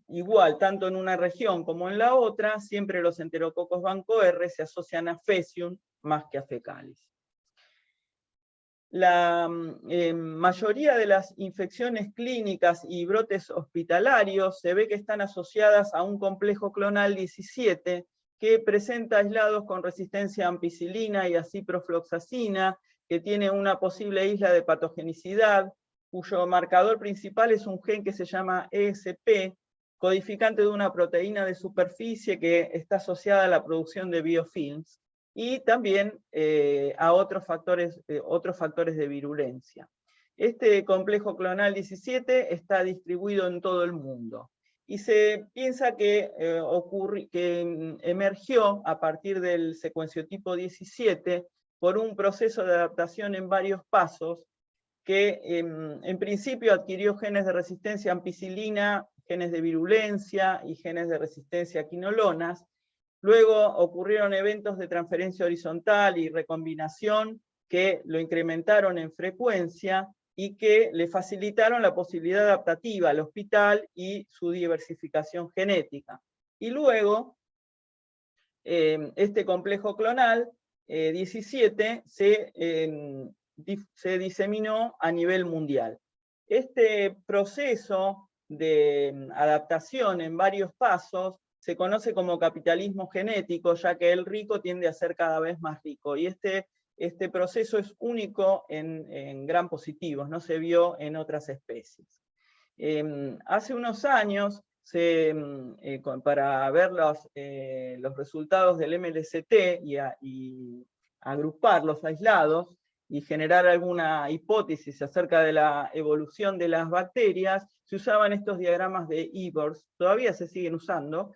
Speaker 3: Igual, tanto en una región como en la otra, siempre los enterococos banco R se asocian a Faecium más que a Fecalis. La mayoría de las infecciones clínicas y brotes hospitalarios se ve que están asociadas a un complejo clonal 17, que presenta aislados con resistencia a ampicilina y a ciprofloxacina, que tiene una posible isla de patogenicidad, cuyo marcador principal es un gen que se llama ESP, codificante de una proteína de superficie que está asociada a la producción de biofilms, y también a otros factores de virulencia. Este complejo clonal 17 está distribuido en todo el mundo, y se piensa que emergió a partir del secuenciotipo 17 por un proceso de adaptación en varios pasos, que en principio adquirió genes de resistencia a ampicilina, genes de virulencia y genes de resistencia a quinolonas. Luego ocurrieron eventos de transferencia horizontal y recombinación que lo incrementaron en frecuencia y que le facilitaron la posibilidad adaptativa al hospital y su diversificación genética. Y luego, este complejo clonal 17 se diseminó a nivel mundial. Este proceso de adaptación en varios pasos se conoce como capitalismo genético, ya que el rico tiende a ser cada vez más rico, y este proceso es único en gram positivos, no se vio en otras especies. Hace unos años, para ver los resultados del MLCT y agrupar los aislados y generar alguna hipótesis acerca de la evolución de las bacterias, se usaban estos diagramas de Ebers, todavía se siguen usando,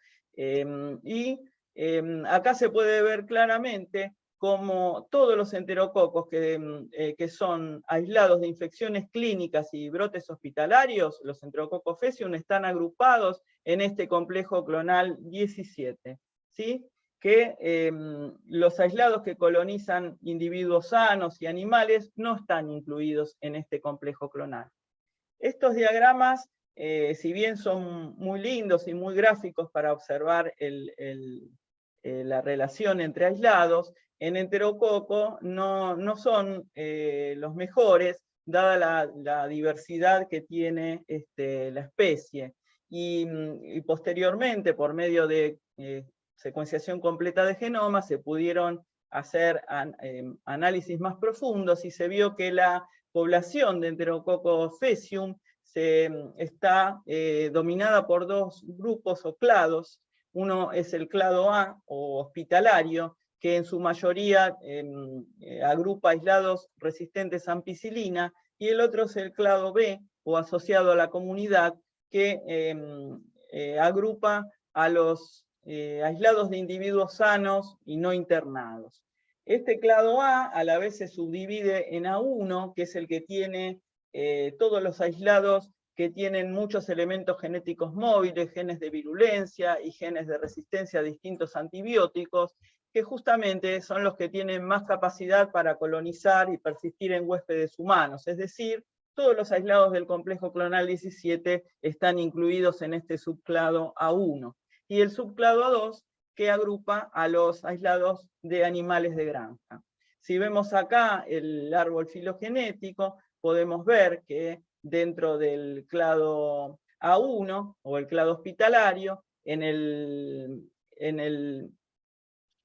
Speaker 3: acá se puede ver claramente cómo todos los enterococos que son aislados de infecciones clínicas y brotes hospitalarios, los enterococos faecium, están agrupados en este complejo clonal 17, ¿sí? Que los aislados que colonizan individuos sanos y animales no están incluidos en este complejo clonal. Estos diagramas, si bien son muy lindos y muy gráficos para observar la relación entre aislados, en enterococo no son los mejores, dada la diversidad que tiene la especie. Y posteriormente, por medio de secuenciación completa de genoma, se pudieron hacer análisis más profundos, y se vio que la población de Enterococcus faecium está dominada por dos grupos o clados. Uno es el clado A, o hospitalario, que en su mayoría agrupa aislados resistentes a ampicilina, y el otro es el clado B, o asociado a la comunidad, que agrupa a los aislados de individuos sanos y no internados. Este clado A la vez se subdivide en A1, que es el que tiene todos los aislados que tienen muchos elementos genéticos móviles, genes de virulencia y genes de resistencia a distintos antibióticos, que justamente son los que tienen más capacidad para colonizar y persistir en huéspedes humanos. Es decir, todos los aislados del complejo clonal 17 están incluidos en este subclado A1. Y el subclado A2, que agrupa a los aislados de animales de granja. Si vemos acá el árbol filogenético, podemos ver que dentro del clado A1, o el clado hospitalario, en el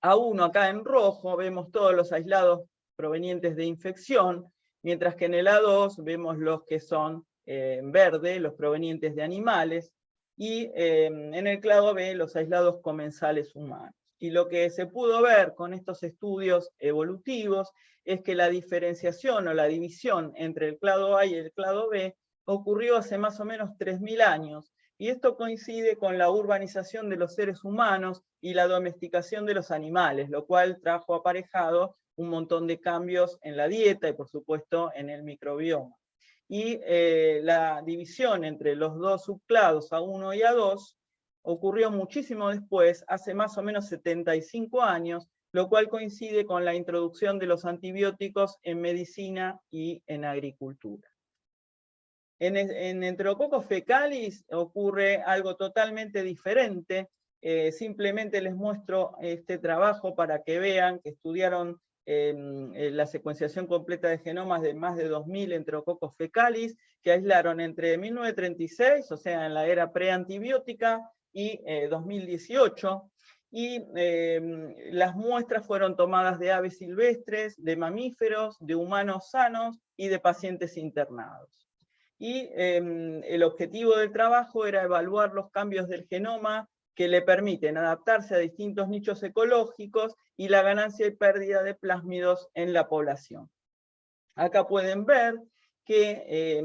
Speaker 3: A1 acá en rojo vemos todos los aislados provenientes de infección, mientras que en el A2 vemos los que son en verde, los provenientes de animales, y en el clado B los aislados comensales humanos. Y lo que se pudo ver con estos estudios evolutivos es que la diferenciación o la división entre el clado A y el clado B ocurrió hace más o menos 3000 años, y esto coincide con la urbanización de los seres humanos y la domesticación de los animales, lo cual trajo aparejado un montón de cambios en la dieta y por supuesto en el microbioma. Y la división entre los dos subclados A1 y A2 ocurrió muchísimo después, hace más o menos 75 años, lo cual coincide con la introducción de los antibióticos en medicina y en agricultura. En Enterococcus fecalis ocurre algo totalmente diferente. Simplemente les muestro este trabajo para que vean que estudiaron la secuenciación completa de genomas de más de 2000 Enterococcus fecalis, que aislaron entre 1936, o sea, en la era preantibiótica, y 2018, y las muestras fueron tomadas de aves silvestres, de mamíferos, de humanos sanos y de pacientes internados. Y el objetivo del trabajo era evaluar los cambios del genoma que le permiten adaptarse a distintos nichos ecológicos y la ganancia y pérdida de plásmidos en la población. Acá pueden ver que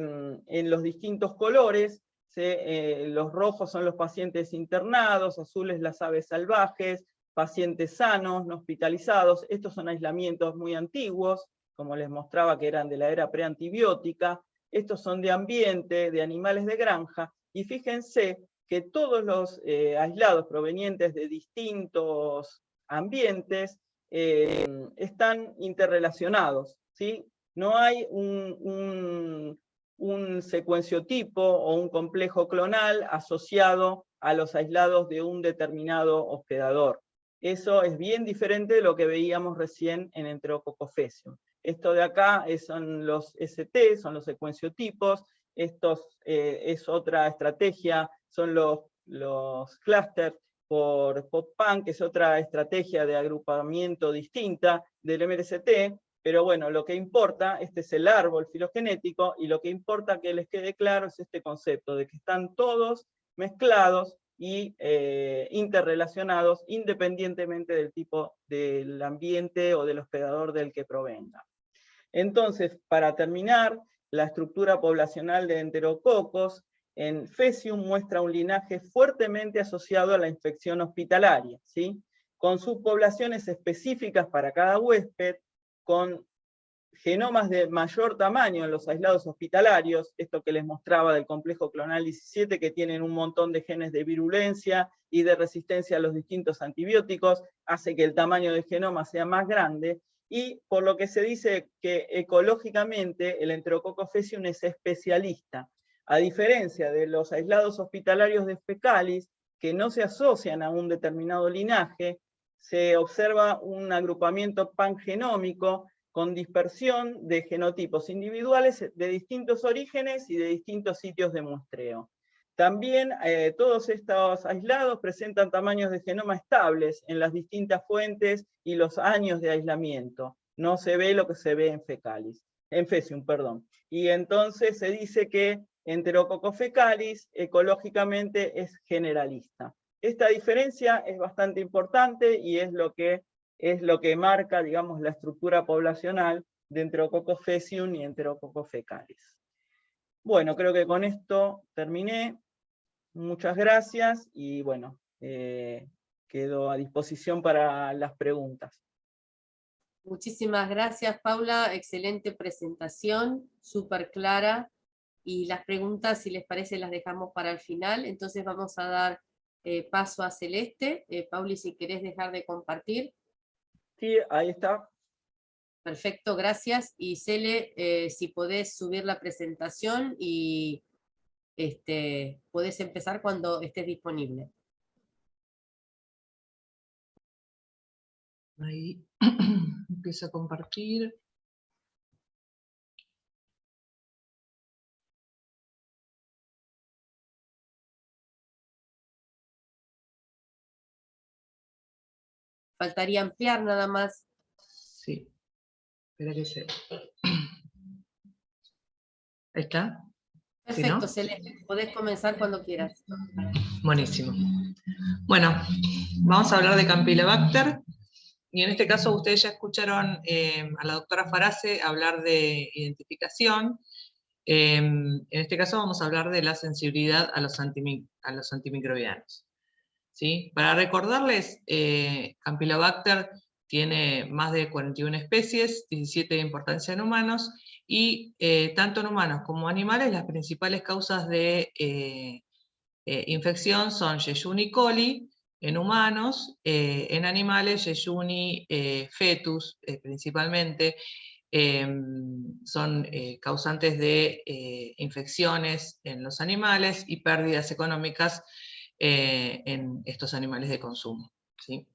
Speaker 3: en los distintos colores, los rojos son los pacientes internados, azules las aves salvajes, pacientes sanos, no hospitalizados. Estos son aislamientos muy antiguos, como les mostraba que eran de la era preantibiótica. Estos son de ambiente, de animales de granja, y fíjense que todos los aislados provenientes de distintos ambientes están interrelacionados, ¿sí? No hay un secuenciotipo o un complejo clonal asociado a los aislados de un determinado hospedador. Eso es bien diferente de lo que veíamos recién en Enterococcus. Esto de acá son los ST, son los secuenciotipos. Estos es otra estrategia, son los clústeres por POP-PAN, que es otra estrategia de agrupamiento distinta del MRCT. Pero bueno, lo que importa, este es el árbol filogenético, y lo que importa que les quede claro es este concepto de que están todos mezclados y interrelacionados independientemente del tipo del ambiente o del hospedador del que provenga. Entonces, para terminar, la estructura poblacional de enterococos en Fecium muestra un linaje fuertemente asociado a la infección hospitalaria, ¿sí? Con subpoblaciones específicas para cada huésped, con genomas de mayor tamaño en los aislados hospitalarios, esto que les mostraba del complejo clonal 17, que tienen un montón de genes de virulencia y de resistencia a los distintos antibióticos, hace que el tamaño del genoma sea más grande, y por lo que se dice que ecológicamente el Enterococcus faecium es especialista, a diferencia de los aislados hospitalarios de Fecalis, que no se asocian a un determinado linaje. Se observa un agrupamiento pangenómico con dispersión de genotipos individuales de distintos orígenes y de distintos sitios de muestreo. También todos estos aislados presentan tamaños de genoma estables en las distintas fuentes y los años de aislamiento. No se ve lo que se ve en Fecium, perdón. Y entonces se dice que Enterococcus fecalis ecológicamente es generalista. Esta diferencia es bastante importante y es lo que marca, digamos, la estructura poblacional de Enterococcus faecium y Enterococcus fecalis. Bueno, creo que con esto terminé. Muchas gracias y bueno, quedo a disposición para las preguntas.
Speaker 2: Muchísimas gracias, Paula. Excelente presentación, súper clara. Y las preguntas, si les parece, las dejamos para el final. Entonces vamos a dar paso a Celeste. Pauli, si querés dejar de compartir.
Speaker 3: Sí, ahí está.
Speaker 2: Perfecto, gracias. Y Cele, si podés subir la presentación y podés empezar cuando estés disponible.
Speaker 4: Ahí empiezo a compartir.
Speaker 2: Faltaría ampliar nada más.
Speaker 4: Sí, espera que se... ¿Ahí está?
Speaker 2: Perfecto,
Speaker 4: ¿Sí, no?
Speaker 2: Celeste, podés comenzar cuando quieras.
Speaker 4: Buenísimo. Bueno, vamos a hablar de Campylobacter, y en este caso ustedes ya escucharon a la doctora Farace hablar de identificación. En este caso vamos a hablar de la sensibilidad a los antimicrobianos. ¿Sí? Para recordarles, Campylobacter tiene más de 41 especies, 17 de importancia en humanos, y tanto en humanos como animales las principales causas de infección son Yeyuni coli en humanos, en animales Yeyuni fetus principalmente, son causantes de infecciones en los animales y pérdidas económicas en estos animales de consumo. ¿Sí?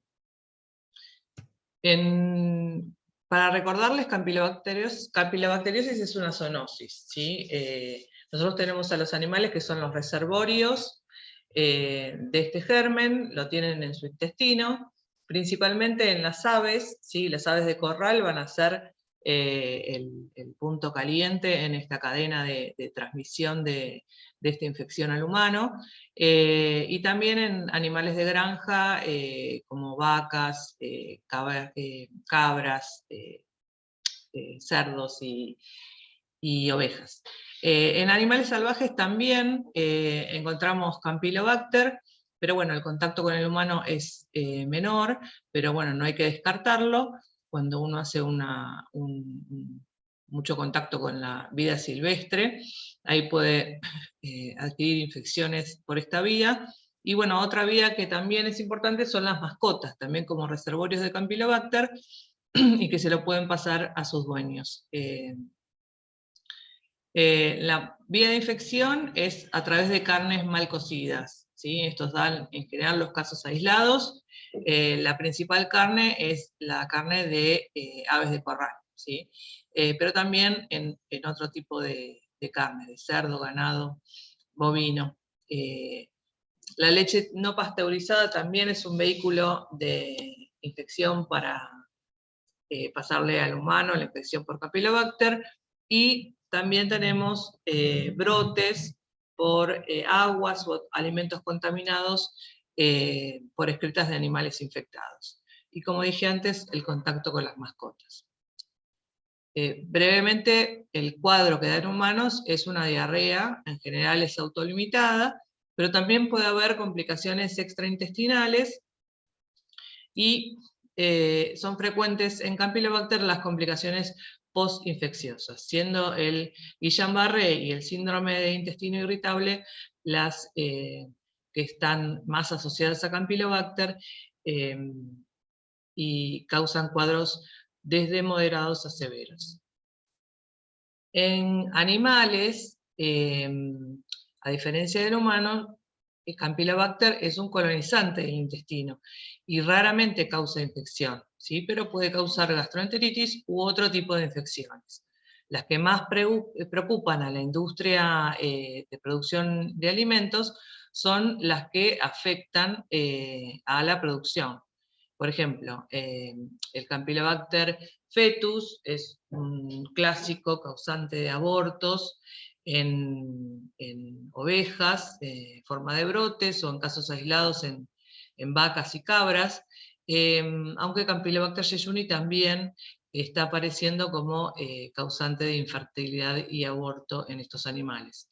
Speaker 4: Para recordarles, campylobacteriosis es una zoonosis. ¿Sí? Nosotros tenemos a los animales que son los reservorios, de este germen, lo tienen en su intestino, principalmente en las aves, ¿sí? Las aves de corral van a ser el punto caliente en esta cadena de transmisión de esta infección al humano, y también en animales de granja, como vacas, cabras, cerdos y ovejas. En animales salvajes también encontramos Campylobacter, pero bueno, el contacto con el humano es menor, pero bueno, no hay que descartarlo. Cuando uno hace mucho contacto con la vida silvestre, ahí puede adquirir infecciones por esta vía. Y bueno, otra vía que también es importante son las mascotas, también como reservorios de Campylobacter, y que se lo pueden pasar a sus dueños. La vía de infección es a través de carnes mal cocidas, ¿sí? Estos dan en general los casos aislados. La principal carne es la carne de aves de corral, ¿sí? Pero también en otro tipo de carne, de cerdo, ganado, bovino. La leche no pasteurizada también es un vehículo de infección para pasarle al humano la infección por Campylobacter, y también tenemos brotes por aguas o alimentos contaminados por excretas de animales infectados. Y como dije antes, el contacto con las mascotas. Brevemente, el cuadro que da en humanos es una diarrea, en general es autolimitada, pero también puede haber complicaciones extraintestinales, y son frecuentes en Campylobacter las complicaciones postinfecciosas, siendo el Guillain-Barré y el síndrome de intestino irritable las que están más asociadas a Campylobacter y causan cuadros desde moderados a severos. En animales, a diferencia del humano, el Campylobacter es un colonizante del intestino y raramente causa infección, ¿sí? Pero puede causar gastroenteritis u otro tipo de infecciones. Las que más preocupan a la industria de producción de alimentos son las que afectan a la producción. Por ejemplo, el Campylobacter fetus es un clásico causante de abortos en ovejas, forma de brotes, o en casos aislados en vacas y cabras, aunque Campylobacter jejuni también está apareciendo como causante de infertilidad y aborto en estos animales.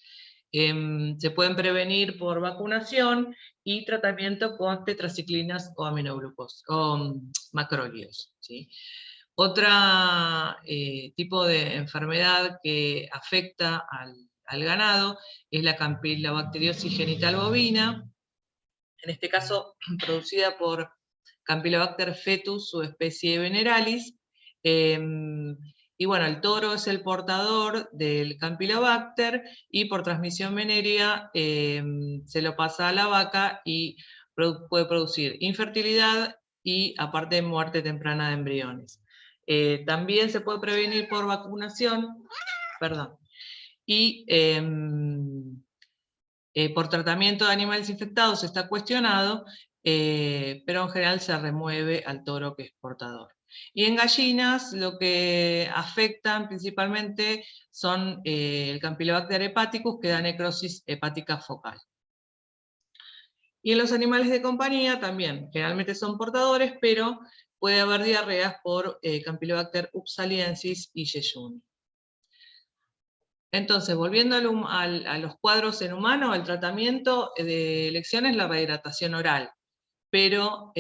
Speaker 4: Se pueden prevenir por vacunación y tratamiento con tetraciclinas o aminoglucosas, o macrólidos, ¿sí? Otro tipo de enfermedad que afecta al ganado es la campylobacteriosis genital bovina, en este caso producida por Campylobacter fetus, subespecie veneralis. Y bueno, el toro es el portador del Campylobacter y por transmisión venérea se lo pasa a la vaca y puede producir infertilidad y aparte muerte temprana de embriones. También se puede prevenir por vacunación, perdón, y por tratamiento de animales infectados está cuestionado, pero en general se remueve al toro que es portador. Y en gallinas lo que afectan principalmente son el Campylobacter hepaticus, que da necrosis hepática focal. Y en los animales de compañía también, generalmente son portadores, pero puede haber diarreas por Campylobacter upsaliensis y jejuni. Entonces, volviendo a los cuadros en humano, el tratamiento de elección es la rehidratación oral, pero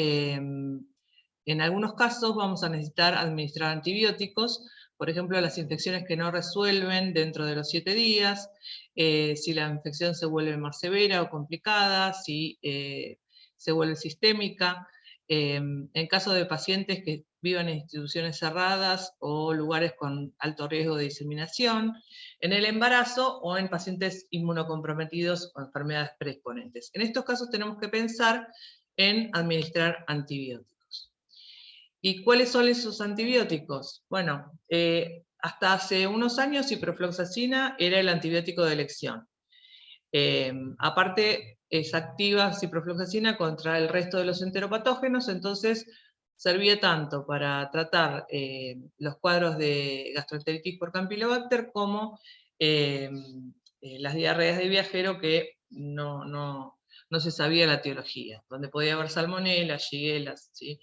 Speaker 4: en algunos casos vamos a necesitar administrar antibióticos, por ejemplo, las infecciones que no resuelven dentro de los 7 días, si la infección se vuelve más severa o complicada, si se vuelve sistémica. En caso de pacientes que vivan en instituciones cerradas o lugares con alto riesgo de diseminación, en el embarazo o en pacientes inmunocomprometidos o enfermedades preexponentes. En estos casos tenemos que pensar en administrar antibióticos. ¿Y cuáles son esos antibióticos? Bueno, hasta hace unos años ciprofloxacina era el antibiótico de elección. Aparte, es activa ciprofloxacina contra el resto de los enteropatógenos, entonces servía tanto para tratar los cuadros de gastroenteritis por Campylobacter como las diarreas de viajero que no se sabía la etiología, donde podía haber salmonella, shigella, ¿sí?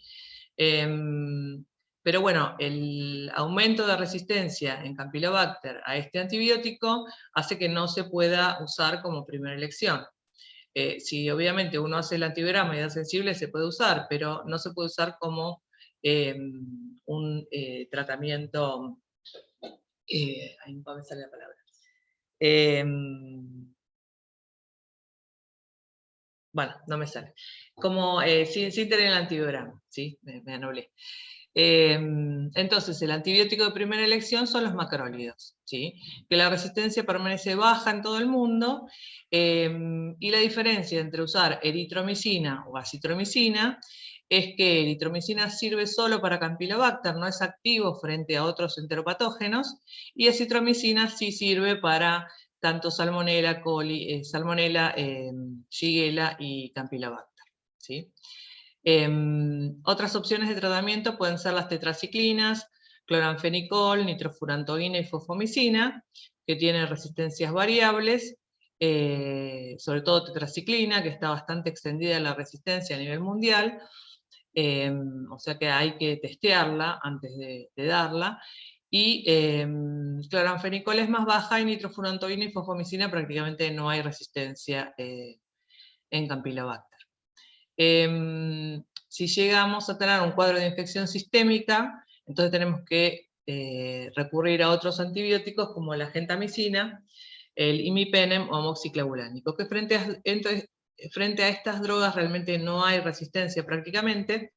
Speaker 4: Pero bueno, el aumento de resistencia en Campylobacter a este antibiótico hace que no se pueda usar como primera elección. Si obviamente uno hace el antibiograma y da sensible, se puede usar, pero no se puede usar como un tratamiento, ahí no me sale la palabra. Bueno, no me sale. Como sin tener el antibiograma, ¿sí? Me anublé. Entonces, el antibiótico de primera elección son los macrólidos, ¿sí? Que la resistencia permanece baja en todo el mundo, y la diferencia entre usar eritromicina o acitromicina es que eritromicina sirve solo para Campylobacter, no es activo frente a otros enteropatógenos, y acitromicina sí sirve para tanto Salmonella, Salmonella, Shigella y Campylobacter, ¿sí? Otras opciones de tratamiento pueden ser las tetraciclinas, cloranfenicol, nitrofurantoína y fosfomicina, que tienen resistencias variables, sobre todo tetraciclina, que está bastante extendida la resistencia a nivel mundial, o sea que hay que testearla antes de darla, y cloranfenicol es más baja, y nitrofurantoína y fosfomicina prácticamente no hay resistencia en Campylobacter. Si llegamos a tener un cuadro de infección sistémica, entonces tenemos que recurrir a otros antibióticos como la gentamicina, el imipenem o amoxiclavulánico, que frente a estas drogas realmente no hay resistencia prácticamente,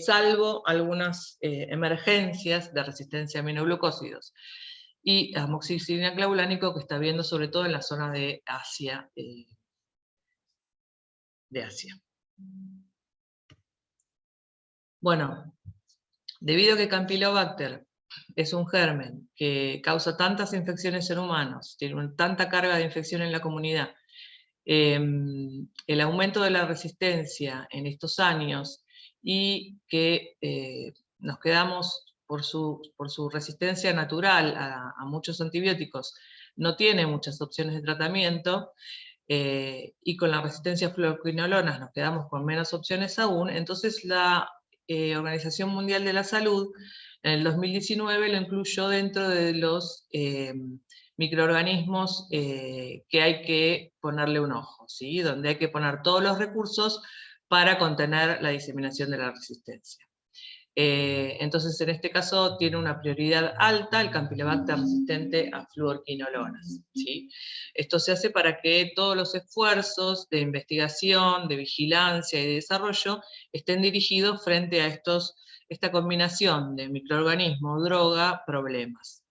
Speaker 4: salvo algunas emergencias de resistencia a aminoglucósidos. Y amoxicilina clavulánico, que está viendo sobre todo en la zona de Asia. Bueno, debido a que Campylobacter es un germen que causa tantas infecciones en humanos, tiene tanta carga de infección en la comunidad, el aumento de la resistencia en estos años, y que nos quedamos por su resistencia natural a muchos antibióticos, no tiene muchas opciones de tratamiento, y con la resistencia a fluoroquinolonas nos quedamos con menos opciones aún. Entonces la Organización Mundial de la Salud en el 2019 lo incluyó dentro de los microorganismos que hay que ponerle un ojo, ¿sí? Donde hay que poner todos los recursos para contener la diseminación de la resistencia. Entonces, en este caso, tiene una prioridad alta el Campylobacter resistente a fluoroquinolonas, ¿sí? Esto se hace para que todos los esfuerzos de investigación, de vigilancia y de desarrollo estén dirigidos frente a esta combinación de microorganismo, droga, problemas.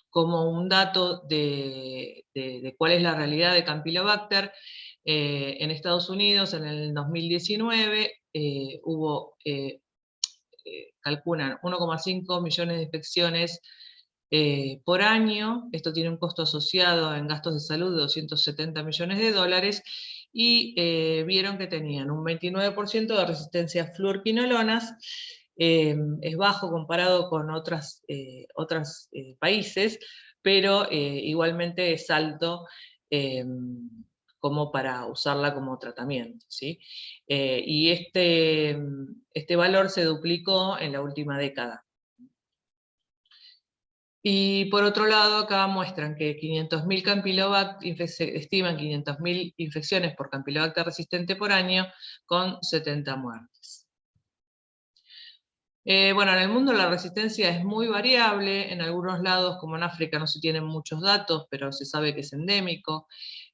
Speaker 4: Como un dato de cuál es la realidad de Campylobacter, en Estados Unidos en el 2019 hubo, calculan, 1,5 millones de infecciones por año. Esto tiene un costo asociado en gastos de salud de 270 millones de dólares, y vieron que tenían un 29% de resistencia a fluoroquinolonas. Es bajo comparado con otros países, pero igualmente es alto como para usarla como tratamiento, ¿sí? Y este valor se duplicó en la última década. Y por otro lado, acá muestran que 500.000 Campylobacter, estiman 500.000 infecciones por Campylobacter resistente por año, con 70 muertes. Bueno, en el mundo la resistencia es muy variable. En algunos lados, como en África, no se tienen muchos datos, pero se sabe que es endémico.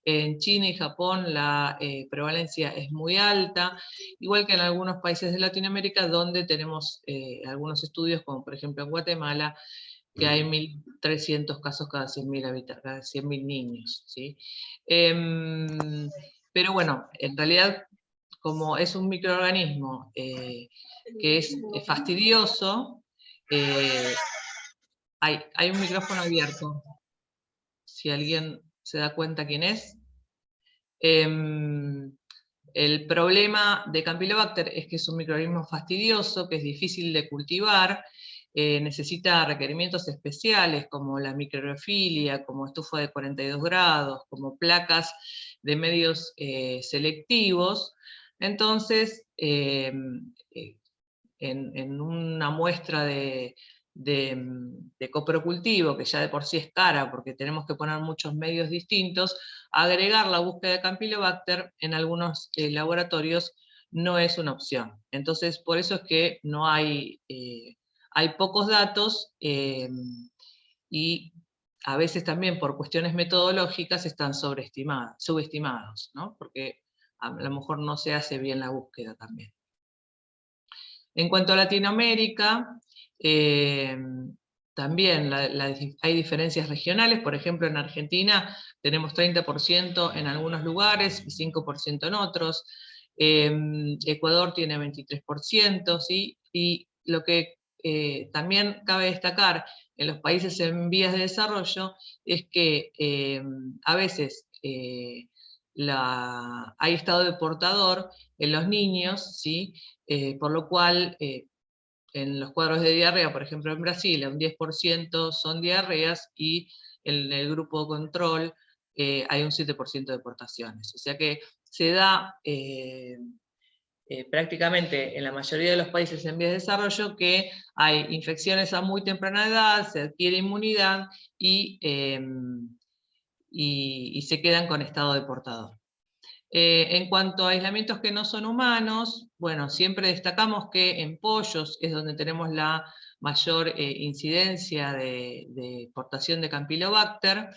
Speaker 4: En China y Japón la prevalencia es muy alta, igual que en algunos países de Latinoamérica, donde tenemos algunos estudios, como por ejemplo en Guatemala, que hay 1.300 casos cada 100.000 habitantes, cada 100.000 niños, ¿sí? Pero bueno, en realidad, como es un microorganismo que es fastidioso, hay un micrófono abierto. Si alguien se da cuenta quién es. El problema de Campylobacter es que es un microorganismo fastidioso, que es difícil de cultivar, necesita requerimientos especiales como la microaerofilia, como estufa de 42 grados, como placas de medios selectivos. Entonces, en una muestra de coprocultivo, que ya de por sí es cara, porque tenemos que poner muchos medios distintos, agregar la búsqueda de Campylobacter en algunos laboratorios no es una opción. Entonces, por eso es que no hay, hay pocos datos, y a veces también por cuestiones metodológicas están subestimados, ¿no? Porque a lo mejor no se hace bien la búsqueda también. En cuanto a Latinoamérica, también hay diferencias regionales. Por ejemplo, en Argentina tenemos 30% en algunos lugares y 5% en otros. Ecuador tiene 23%, ¿sí? Y lo que también cabe destacar en los países en vías de desarrollo es que a veces hay estado de portador en los niños, ¿sí? Por lo cual, en los cuadros de diarrea, por ejemplo en Brasil, un 10% son diarreas, y en el grupo control hay un 7% de deportaciones. O sea que se da prácticamente en la mayoría de los países en vías de desarrollo que hay infecciones a muy temprana edad, se adquiere inmunidad y se quedan con estado de portador. En cuanto a aislamientos que no son humanos, bueno, siempre destacamos que en pollos es donde tenemos la mayor incidencia de portación de Campylobacter,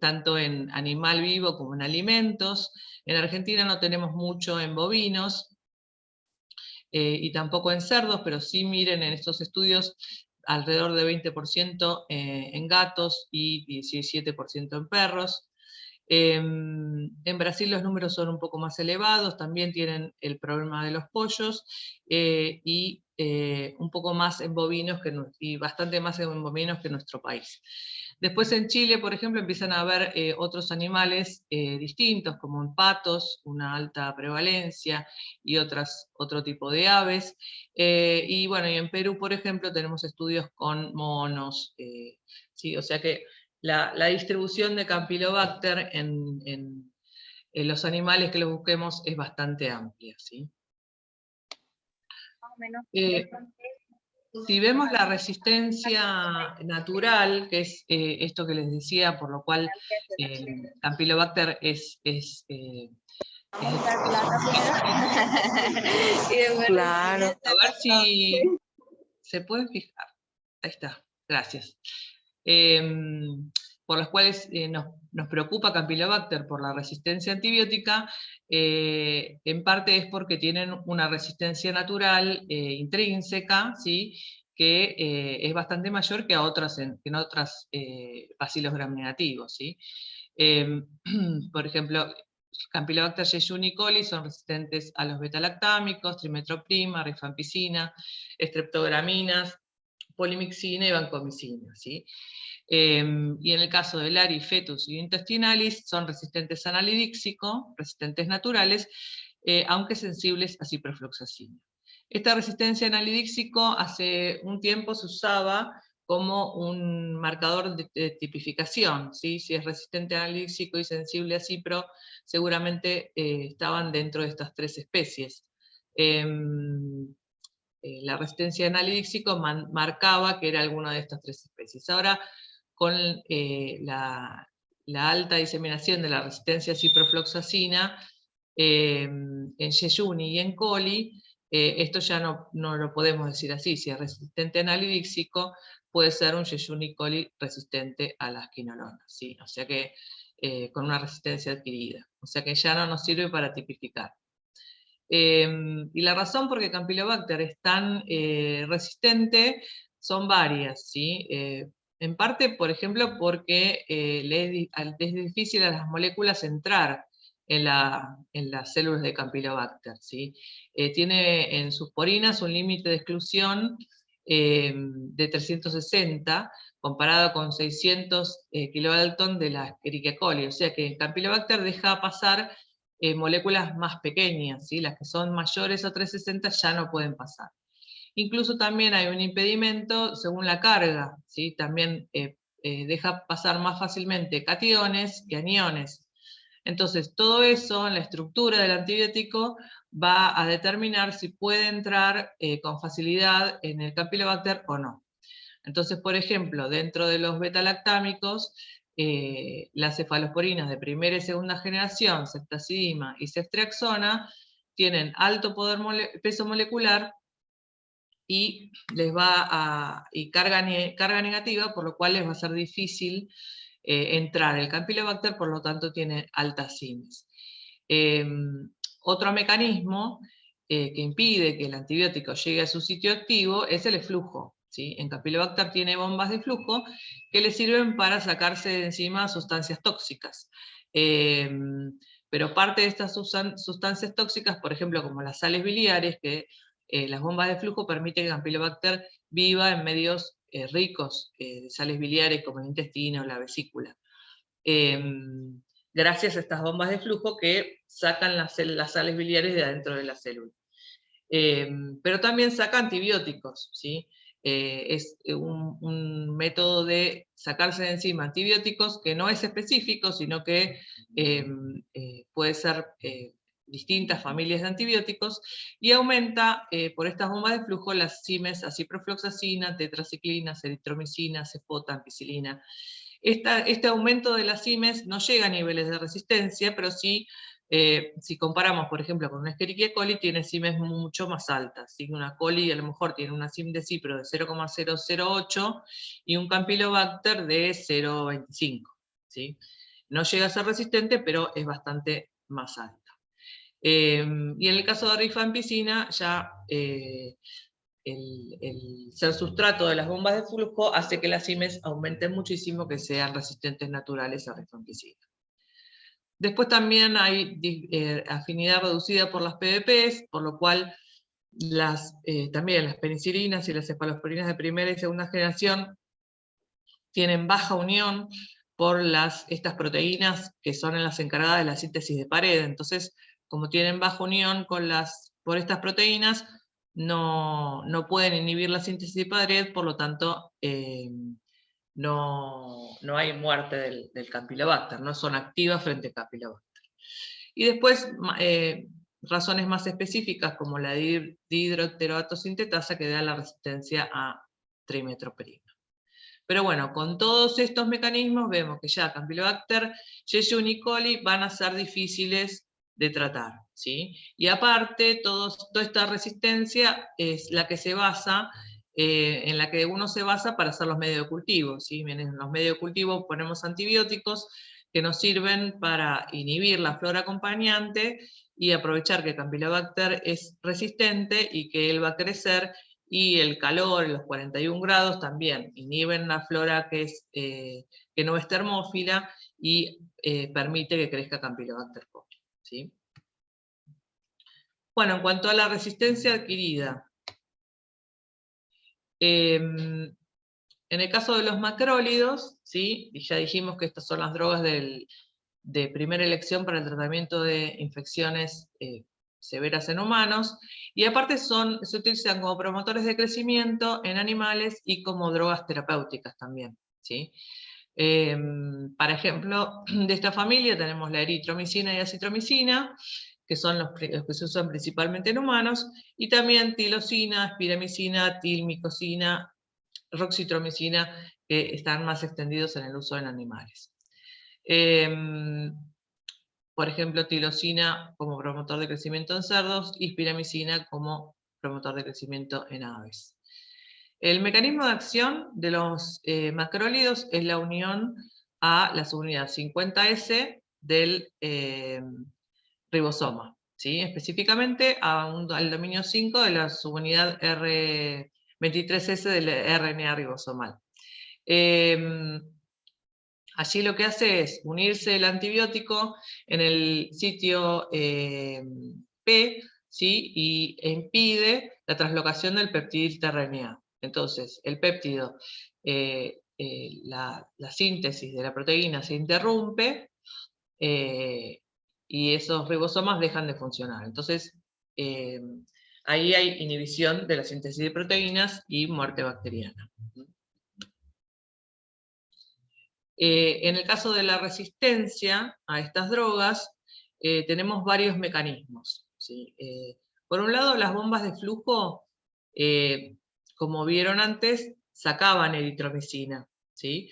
Speaker 4: tanto en animal vivo como en alimentos. En Argentina no tenemos mucho en bovinos, y tampoco en cerdos, pero sí miren en estos estudios alrededor de 20% en gatos y 17% en perros. En Brasil los números son un poco más elevados, también tienen el problema de los pollos, y un poco más en bovinos, y bastante más en bovinos que en nuestro país. Después en Chile, por ejemplo, empiezan a haber otros animales distintos, como en patos, una alta prevalencia, y otro tipo de aves. Y bueno, y en Perú, por ejemplo, tenemos estudios con monos, ¿sí? O sea que la distribución de Campylobacter en los animales que los busquemos es bastante amplia, ¿sí?
Speaker 5: Más o menos.
Speaker 4: Si vemos la resistencia natural, que es esto que les decía, por lo cual Campylobacter
Speaker 5: Claro.
Speaker 4: a ver si se pueden fijar. Ahí está, gracias. Por las cuales nos preocupa Campylobacter por la resistencia antibiótica, en parte es porque tienen una resistencia natural intrínseca, ¿sí? Que es bastante mayor que en otras bacilos gram-negativos, ¿sí? Por ejemplo, Campylobacter jejuni y coli son resistentes a los betalactámicos, trimetoprim, rifampicina, streptograminas, polimixina y vancomicina, ¿sí? Y en el caso del ARI, fetus y intestinalis, son resistentes a nalidíxico, resistentes naturales, aunque sensibles a ciprofloxacina. Esta resistencia a nalidíxico hace un tiempo se usaba como un marcador de tipificación, ¿sí? Si es resistente a nalidíxico y sensible a cipro, seguramente estaban dentro de estas tres especies. La resistencia a nalidíxico marcaba que era alguna de estas tres especies. Ahora, con la alta diseminación de la resistencia a ciprofloxacina en Jejuni y en coli, esto ya no lo podemos decir así. Si es resistente a nalidíxico, puede ser un Jejuni coli resistente a las quinolonas, ¿sí? O sea que con una resistencia adquirida. O sea que ya no nos sirve para tipificar. Y la razón por qué Campylobacter es tan resistente son varias, ¿sí? En parte, por ejemplo, porque le es difícil a las moléculas entrar en las células de Campylobacter, ¿sí? Tiene en sus porinas un límite de exclusión de 360, comparado con 600 kilodalton de la Escherichia coli. O sea que el Campylobacter deja pasar moléculas más pequeñas, ¿sí? Las que son mayores a 360 ya no pueden pasar. Incluso también hay un impedimento según la carga, ¿sí? También deja pasar más fácilmente cationes que aniones. Entonces, todo eso en la estructura del antibiótico va a determinar si puede entrar con facilidad en el Campylobacter o no. Entonces, por ejemplo, dentro de los betalactámicos, las cefalosporinas de primera y segunda generación, ceftazidima y ceftriaxona, tienen alto peso molecular y carga negativa, por lo cual les va a ser difícil entrar el Campylobacter, por lo tanto tiene altas CIMES. Otro mecanismo que impide que el antibiótico llegue a su sitio activo es el eflujo, ¿sí? En Campylobacter tiene bombas de flujo que le sirven para sacarse de encima sustancias tóxicas. Pero parte de estas sustancias tóxicas, por ejemplo, como las sales biliares, que las bombas de flujo permiten que el Campylobacter viva en medios ricos de sales biliares como el intestino o la vesícula. Gracias a estas bombas de flujo que sacan las sales biliares de adentro de la célula. Pero también saca antibióticos, ¿sí? Es un método de sacarse de encima antibióticos que no es específico, sino que puede ser distintas familias de antibióticos, y aumenta por estas bombas de flujo las CIMES, ciprofloxacina, tetraciclina, eritromicina, cefota, ampicilina. Este aumento de las CIMES no llega a niveles de resistencia, pero sí, si comparamos, por ejemplo, con una Escherichia coli, tiene CIMES mucho más altas. ¿Sí? Una coli a lo mejor tiene una CIM de cipro de 0,008 y un Campylobacter de 0,25. ¿Sí? No llega a ser resistente, pero es bastante más alta. Y en el caso de rifampicina, ya el ser sustrato de las bombas de flujo hace que las CIMES aumenten muchísimo, que sean resistentes naturales a rifampicina. Después también hay afinidad reducida por las PDPs, por lo cual también las penicilinas y las cefalosporinas de primera y segunda generación tienen baja unión por estas proteínas que son las encargadas de la síntesis de pared. Entonces, como tienen baja unión por estas proteínas, no pueden inhibir la síntesis de pared, por lo tanto, no hay muerte del Campylobacter, no son activas frente al Campylobacter. Y después, razones más específicas, como la dihidroteroatosintetasa, que da la resistencia a trimetroperina. Pero bueno, con todos estos mecanismos vemos que ya Campylobacter, Yeyuni coli van a ser difíciles de tratar, ¿sí? Y aparte, toda esta resistencia es la que se basa, en la que uno se basa para hacer los medios de cultivo, ¿sí? En los medios de cultivo ponemos antibióticos que nos sirven para inhibir la flora acompañante y aprovechar que Campylobacter es resistente y que él va a crecer, y el calor, los 41 grados, también inhiben la flora que no es termófila y permite que crezca Campylobacter coli, ¿sí? Bueno, en cuanto a la resistencia adquirida, en el caso de los macrólidos, ¿sí? Y ya dijimos que estas son las drogas de primera elección para el tratamiento de infecciones severas en humanos, y aparte se utilizan como promotores de crecimiento en animales y como drogas terapéuticas también, ¿sí? Para ejemplo, de esta familia tenemos la eritromicina y acitromicina, que son los que se usan principalmente en humanos, y también tilosina, espiramicina, tilmicosina, roxitromicina, que están más extendidos en el uso en animales. Por ejemplo, tilosina como promotor de crecimiento en cerdos y espiramicina como promotor de crecimiento en aves. El mecanismo de acción de los macrólidos es la unión a la subunidad 50S del ribosoma, ¿sí? Específicamente al dominio 5 de la subunidad R23S del RNA ribosomal. Allí lo que hace es unirse el antibiótico en el sitio P, ¿sí? E impide la translocación del peptidil-tRNA. Entonces, el péptido, la síntesis de la proteína se interrumpe, y esos ribosomas dejan de funcionar. Entonces, ahí hay inhibición de la síntesis de proteínas y muerte bacteriana. En el caso de la resistencia a estas drogas, tenemos varios mecanismos, ¿sí? Por un lado, las bombas de flujo, como vieron antes, sacaban eritromicina, ¿sí?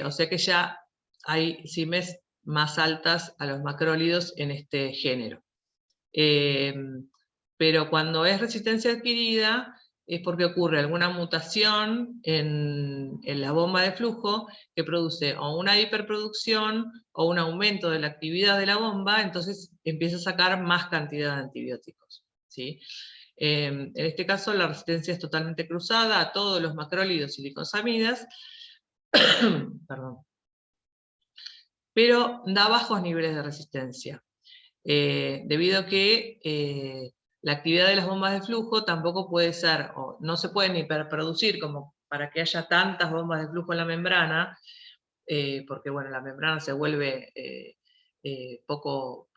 Speaker 4: O sea que ya hay CIMES más altas a los macrólidos en este género. Pero cuando es resistencia adquirida, es porque ocurre alguna mutación en la bomba de flujo que produce o una hiperproducción o un aumento de la actividad de la bomba, entonces empieza a sacar más cantidad de antibióticos, ¿sí? En este caso la resistencia es totalmente cruzada a todos los macrólidos y licosamidas, perdón, pero da bajos niveles de resistencia, debido a que la actividad de las bombas de flujo tampoco puede ser, o no se pueden hiperproducir como para que haya tantas bombas de flujo en la membrana, porque bueno, la membrana se vuelve poco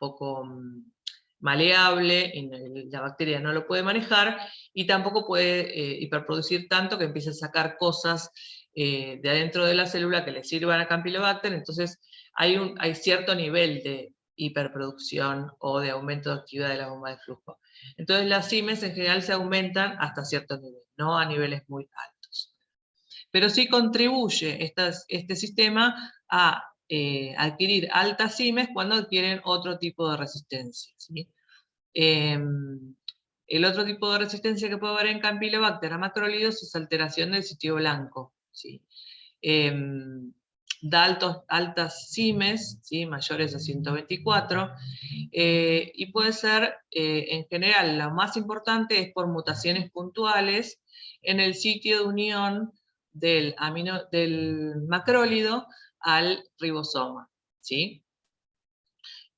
Speaker 4: maleable, y la bacteria no lo puede manejar, y tampoco puede hiperproducir tanto que empiece a sacar cosas de adentro de la célula que le sirvan a Campylobacter. Entonces hay cierto nivel de hiperproducción o de aumento de actividad de la bomba de flujo. Entonces las CIMES en general se aumentan hasta cierto nivel, no a niveles muy altos. Pero sí contribuye este sistema a adquirir altas CIMES cuando adquieren otro tipo de resistencia, ¿sí? El otro tipo de resistencia que puede haber en Campylobacter a macrólidos es alteración del sitio blanco, ¿sí? Da altas CIMES, ¿sí? Mayores a 124, y puede ser, en general, lo más importante es por mutaciones puntuales en el sitio de unión del macrólido al ribosoma, ¿sí?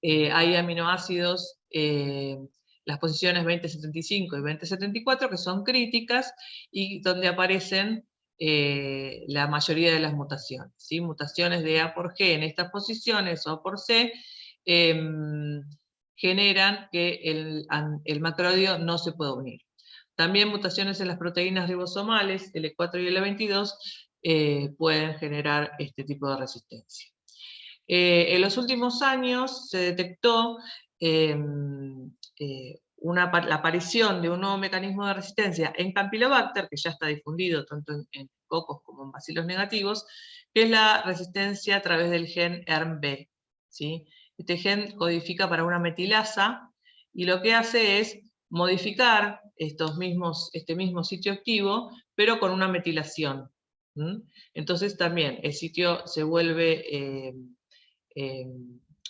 Speaker 4: Hay aminoácidos, las posiciones 2075 y 2074, que son críticas y donde aparecen la mayoría de las mutaciones, ¿sí? Mutaciones de A por G en estas posiciones o por C generan que el macrólido no se pueda unir. También mutaciones en las proteínas ribosomales, L4 y L22, pueden generar este tipo de resistencia. En los últimos años se detectó la aparición de un nuevo mecanismo de resistencia en Campylobacter, que ya está difundido tanto en cocos como en bacilos negativos, que es la resistencia a través del gen ERMB, ¿sí? Este gen codifica para una metilasa y lo que hace es modificar este mismo sitio activo, pero con una metilación. Entonces también el sitio se vuelve,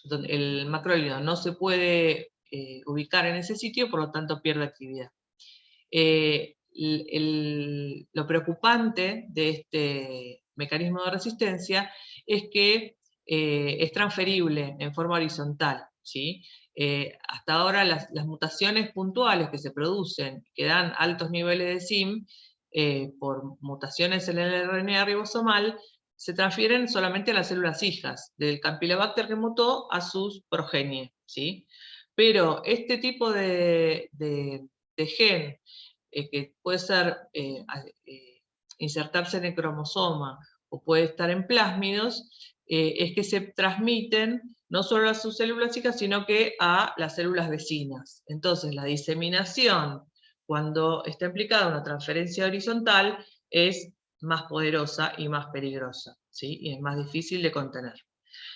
Speaker 4: donde el macrólido no se puede ubicar en ese sitio, por lo tanto pierde actividad. Lo preocupante de este mecanismo de resistencia es que es transferible en forma horizontal, ¿sí? Hasta ahora las mutaciones puntuales que se producen, que dan altos niveles de SIM, por mutaciones en el RNA ribosomal, se transfieren solamente a las células hijas del Campylobacter que mutó a sus progenies, ¿sí? Pero este tipo de gen, que puede ser insertarse en el cromosoma o puede estar en plásmidos, es que se transmiten no solo a sus células hijas, sino que a las células vecinas. Entonces la diseminación, cuando está implicada una transferencia horizontal, es más poderosa y más peligrosa, ¿sí? Y es más difícil de contener.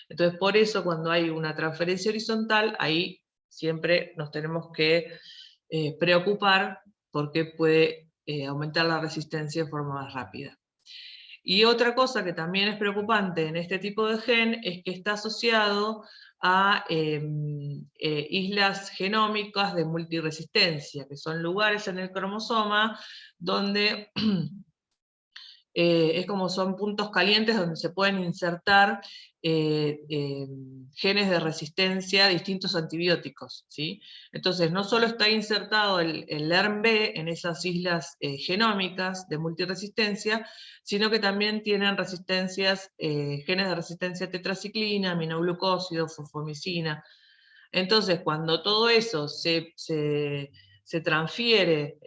Speaker 4: Entonces, por eso, cuando hay una transferencia horizontal, ahí siempre nos tenemos que preocupar porque puede aumentar la resistencia de forma más rápida. Y otra cosa que también es preocupante en este tipo de gen es que está asociado a islas genómicas de multiresistencia, que son lugares en el cromosoma donde es como son puntos calientes donde se pueden insertar genes de resistencia a distintos antibióticos, ¿sí? Entonces, no solo está insertado el LERM-B en esas islas genómicas de multiresistencia, sino que también tienen resistencias, genes de resistencia a tetraciclina, aminoglucósido, fosfomicina. Entonces, cuando todo eso se transfiere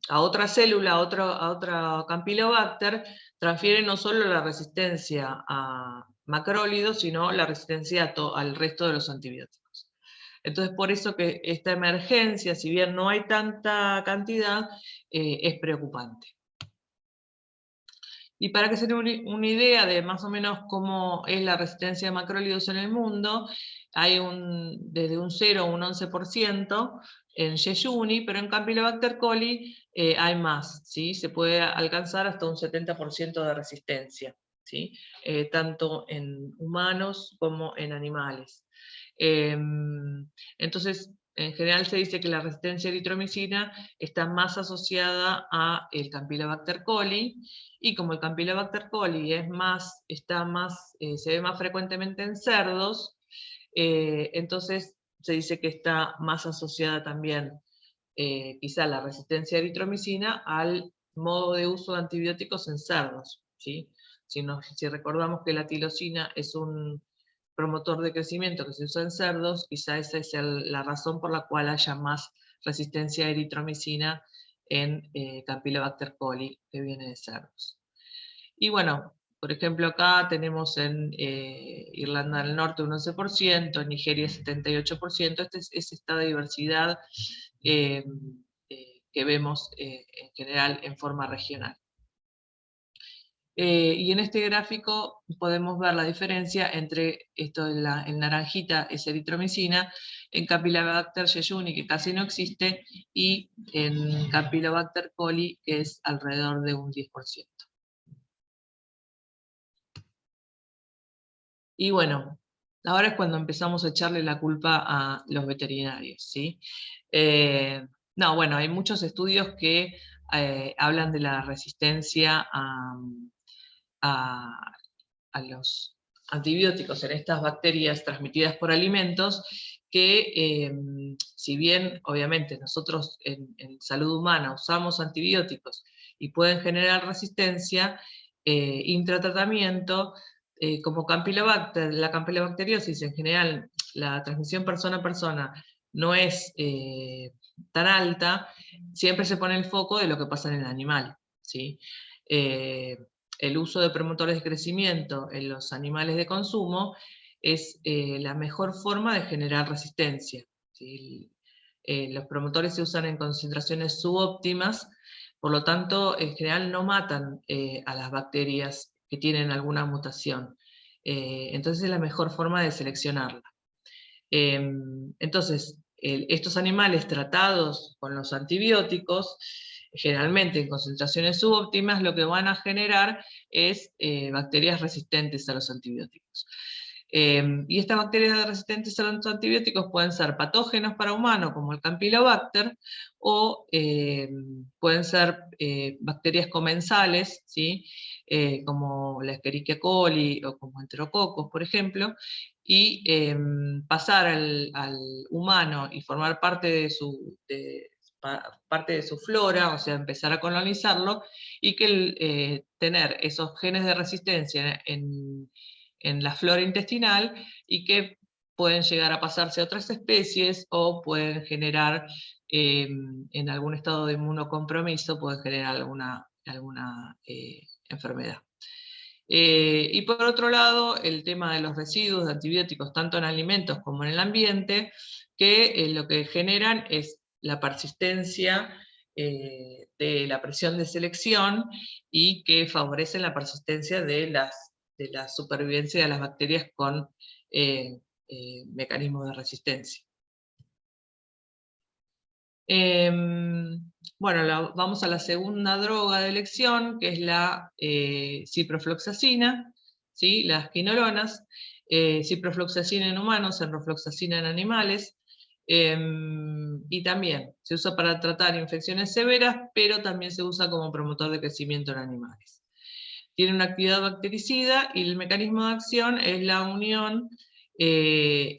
Speaker 4: a otra célula, a otra Campylobacter, transfiere no solo la resistencia a macrólidos, sino la resistencia al resto de los antibióticos. Entonces, por eso que esta emergencia, si bien no hay tanta cantidad, es preocupante. Y para que se den una idea de más o menos cómo es la resistencia a macrólidos en el mundo, hay desde un 0 a un 11% en Yeyuni, pero en Campylobacter coli hay más, ¿sí? Se puede alcanzar hasta un 70% de resistencia, ¿sí? Tanto en humanos como en animales. Entonces, en general se dice que la resistencia a eritromicina está más asociada a el Campylobacter coli, y como el Campylobacter coli se ve más frecuentemente en cerdos, entonces se dice que está más asociada también quizá la resistencia a eritromicina al modo de uso de antibióticos en cerdos, ¿sí? Si recordamos que la tirosina es un promotor de crecimiento que se usa en cerdos, quizá esa es la razón por la cual haya más resistencia a eritromicina en Campylobacter coli, que viene de cerdos. Y bueno, por ejemplo, acá tenemos en Irlanda del Norte un 11%, en Nigeria 78%, es esta diversidad que vemos en general en forma regional. Y en este gráfico podemos ver la diferencia entre esto en naranjita es eritromicina, en Campylobacter jejuni, que casi no existe, y en Campylobacter coli, que es alrededor de un 10%. Y bueno, ahora es cuando empezamos a echarle la culpa a los veterinarios, ¿sí? No, bueno, hay muchos estudios que hablan de la resistencia a los antibióticos en estas bacterias transmitidas por alimentos, que si bien obviamente nosotros en salud humana usamos antibióticos y pueden generar resistencia, intratratamiento, como Campylobacter, la campylobacteriosis en general, la transmisión persona a persona no es tan alta, siempre se pone el foco de lo que pasa en el animal, ¿sí? El uso de promotores de crecimiento en los animales de consumo es la mejor forma de generar resistencia, ¿sí? Los promotores se usan en concentraciones subóptimas, por lo tanto, en general no matan a las bacterias que tienen alguna mutación. Entonces es la mejor forma de seleccionarla. Entonces, estos animales tratados con los antibióticos, generalmente en concentraciones subóptimas, lo que van a generar es bacterias resistentes a los antibióticos. Y estas bacterias resistentes a los antibióticos pueden ser patógenos para humanos, como el Campylobacter, o pueden ser bacterias comensales, ¿sí? Como la Escherichia coli o como enterococos, por ejemplo, y pasar al humano y formar parte de su flora, o sea, empezar a colonizarlo, y que tener esos genes de resistencia en la flora intestinal, y que pueden llegar a pasarse a otras especies, o pueden generar, en algún estado de inmunocompromiso, pueden generar alguna enfermedad. Y por otro lado, el tema de los residuos de antibióticos, tanto en alimentos como en el ambiente, que lo que generan es la persistencia de la presión de selección, y que favorecen la persistencia de la supervivencia de las bacterias con mecanismos de resistencia. Bueno, vamos a la segunda droga de elección, que es la ciprofloxacina, ¿sí? Las quinolonas, ciprofloxacina en humanos, enrofloxacina en animales. Y también se usa para tratar infecciones severas, pero también se usa como promotor de crecimiento en animales. Tiene una actividad bactericida y el mecanismo de acción es la unión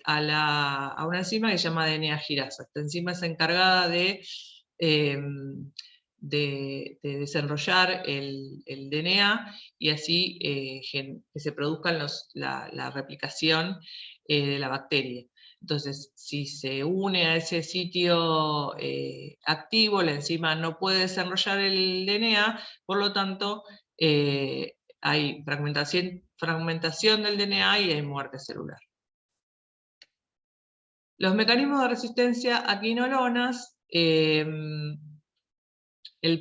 Speaker 4: a una enzima que se llama DNA girasa. Esta enzima es encargada de desenrollar el DNA y así que se produzca la replicación de la bacteria. Entonces, si se une a ese sitio activo, la enzima no puede desenrollar el DNA, por lo tanto, hay fragmentación del DNA y hay muerte celular. Los mecanismos de resistencia a quinolonas, el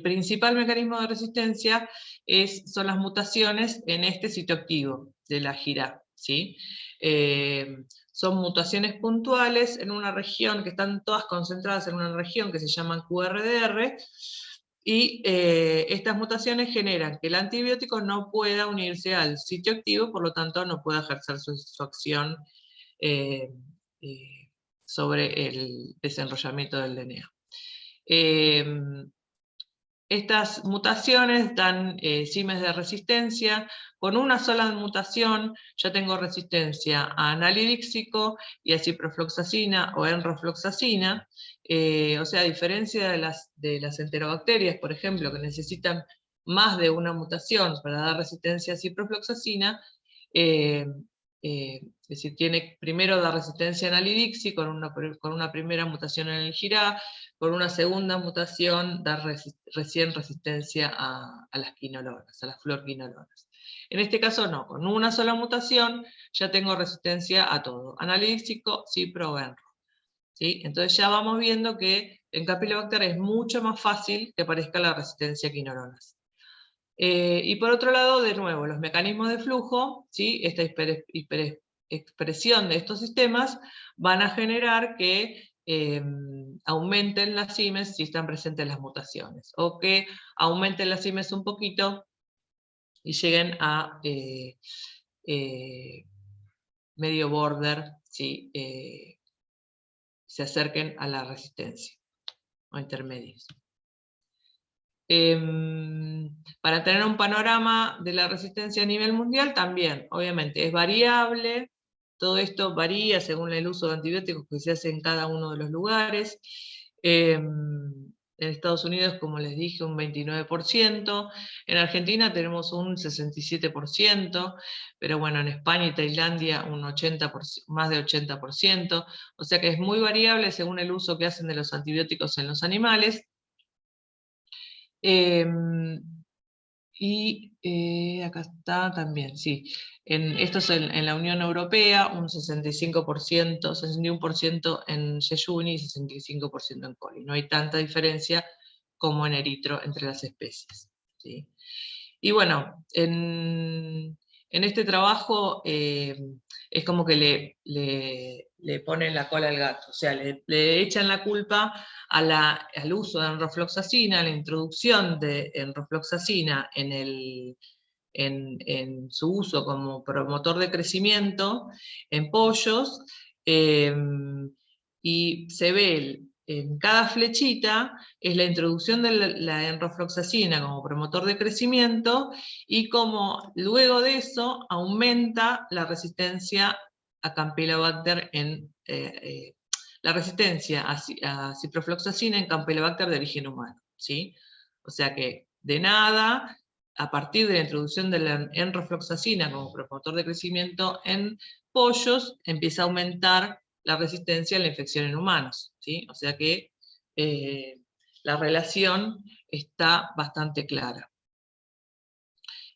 Speaker 4: principal mecanismo de resistencia son las mutaciones en este sitio activo de la gira, ¿sí? Son mutaciones puntuales en una región, que están todas concentradas en una región que se llama QRDR, y estas mutaciones generan que el antibiótico no pueda unirse al sitio activo, por lo tanto no pueda ejercer su acción sobre el desenrollamiento del DNA. Estas mutaciones dan cimes de resistencia. Con una sola mutación ya tengo resistencia a analidíxico y a ciprofloxacina o enrofloxacina. O sea, a diferencia de las enterobacterias, por ejemplo, que necesitan más de una mutación para dar resistencia a ciprofloxacina, es decir, tiene primero da resistencia a analidixi con una primera mutación en el GIRA, con una segunda mutación da recién resistencia a las quinolonas, a las fluorquinolonas. En este caso no, con una sola mutación ya tengo resistencia a todo, analidíxico, cipro o enro. ¿Sí? Entonces ya vamos viendo que en Campylobacter es mucho más fácil que aparezca la resistencia a quinolonas. Y por otro lado, de nuevo, los mecanismos de flujo, ¿sí? Esta hiperexpresión de estos sistemas van a generar que aumenten las cimes si están presentes las mutaciones, o que aumenten las cimes un poquito y lleguen a medio border, ¿sí? Se acerquen a la resistencia, o intermedios. Para tener un panorama de la resistencia a nivel mundial también, obviamente, es variable, todo esto varía según el uso de antibióticos que se hace en cada uno de los lugares. En Estados Unidos, como les dije, un 29%, en Argentina tenemos un 67%, pero bueno, en España y Tailandia un 80%, más de 80%, o sea que es muy variable según el uso que hacen de los antibióticos en los animales. Acá está también, sí. Esto es en la Unión Europea, un 65%, 61% en Yeyuni y 65% en coli. No hay tanta diferencia como en eritro entre las especies, ¿sí? Y bueno, en este trabajo es como que le ponen la cola al gato, o sea, le echan la culpa al uso de enrofloxacina, a la introducción de enrofloxacina en su uso como promotor de crecimiento en pollos, y se ve en cada flechita es la introducción de la enrofloxacina como promotor de crecimiento y como luego de eso aumenta la resistencia a Campylobacter la resistencia a ciprofloxacina en Campylobacter de origen humano, ¿sí? O sea que de nada, a partir de la introducción de la enrofloxacina como promotor de crecimiento en pollos, empieza a aumentar la resistencia a la infección en humanos, ¿sí? O sea que la relación está bastante clara.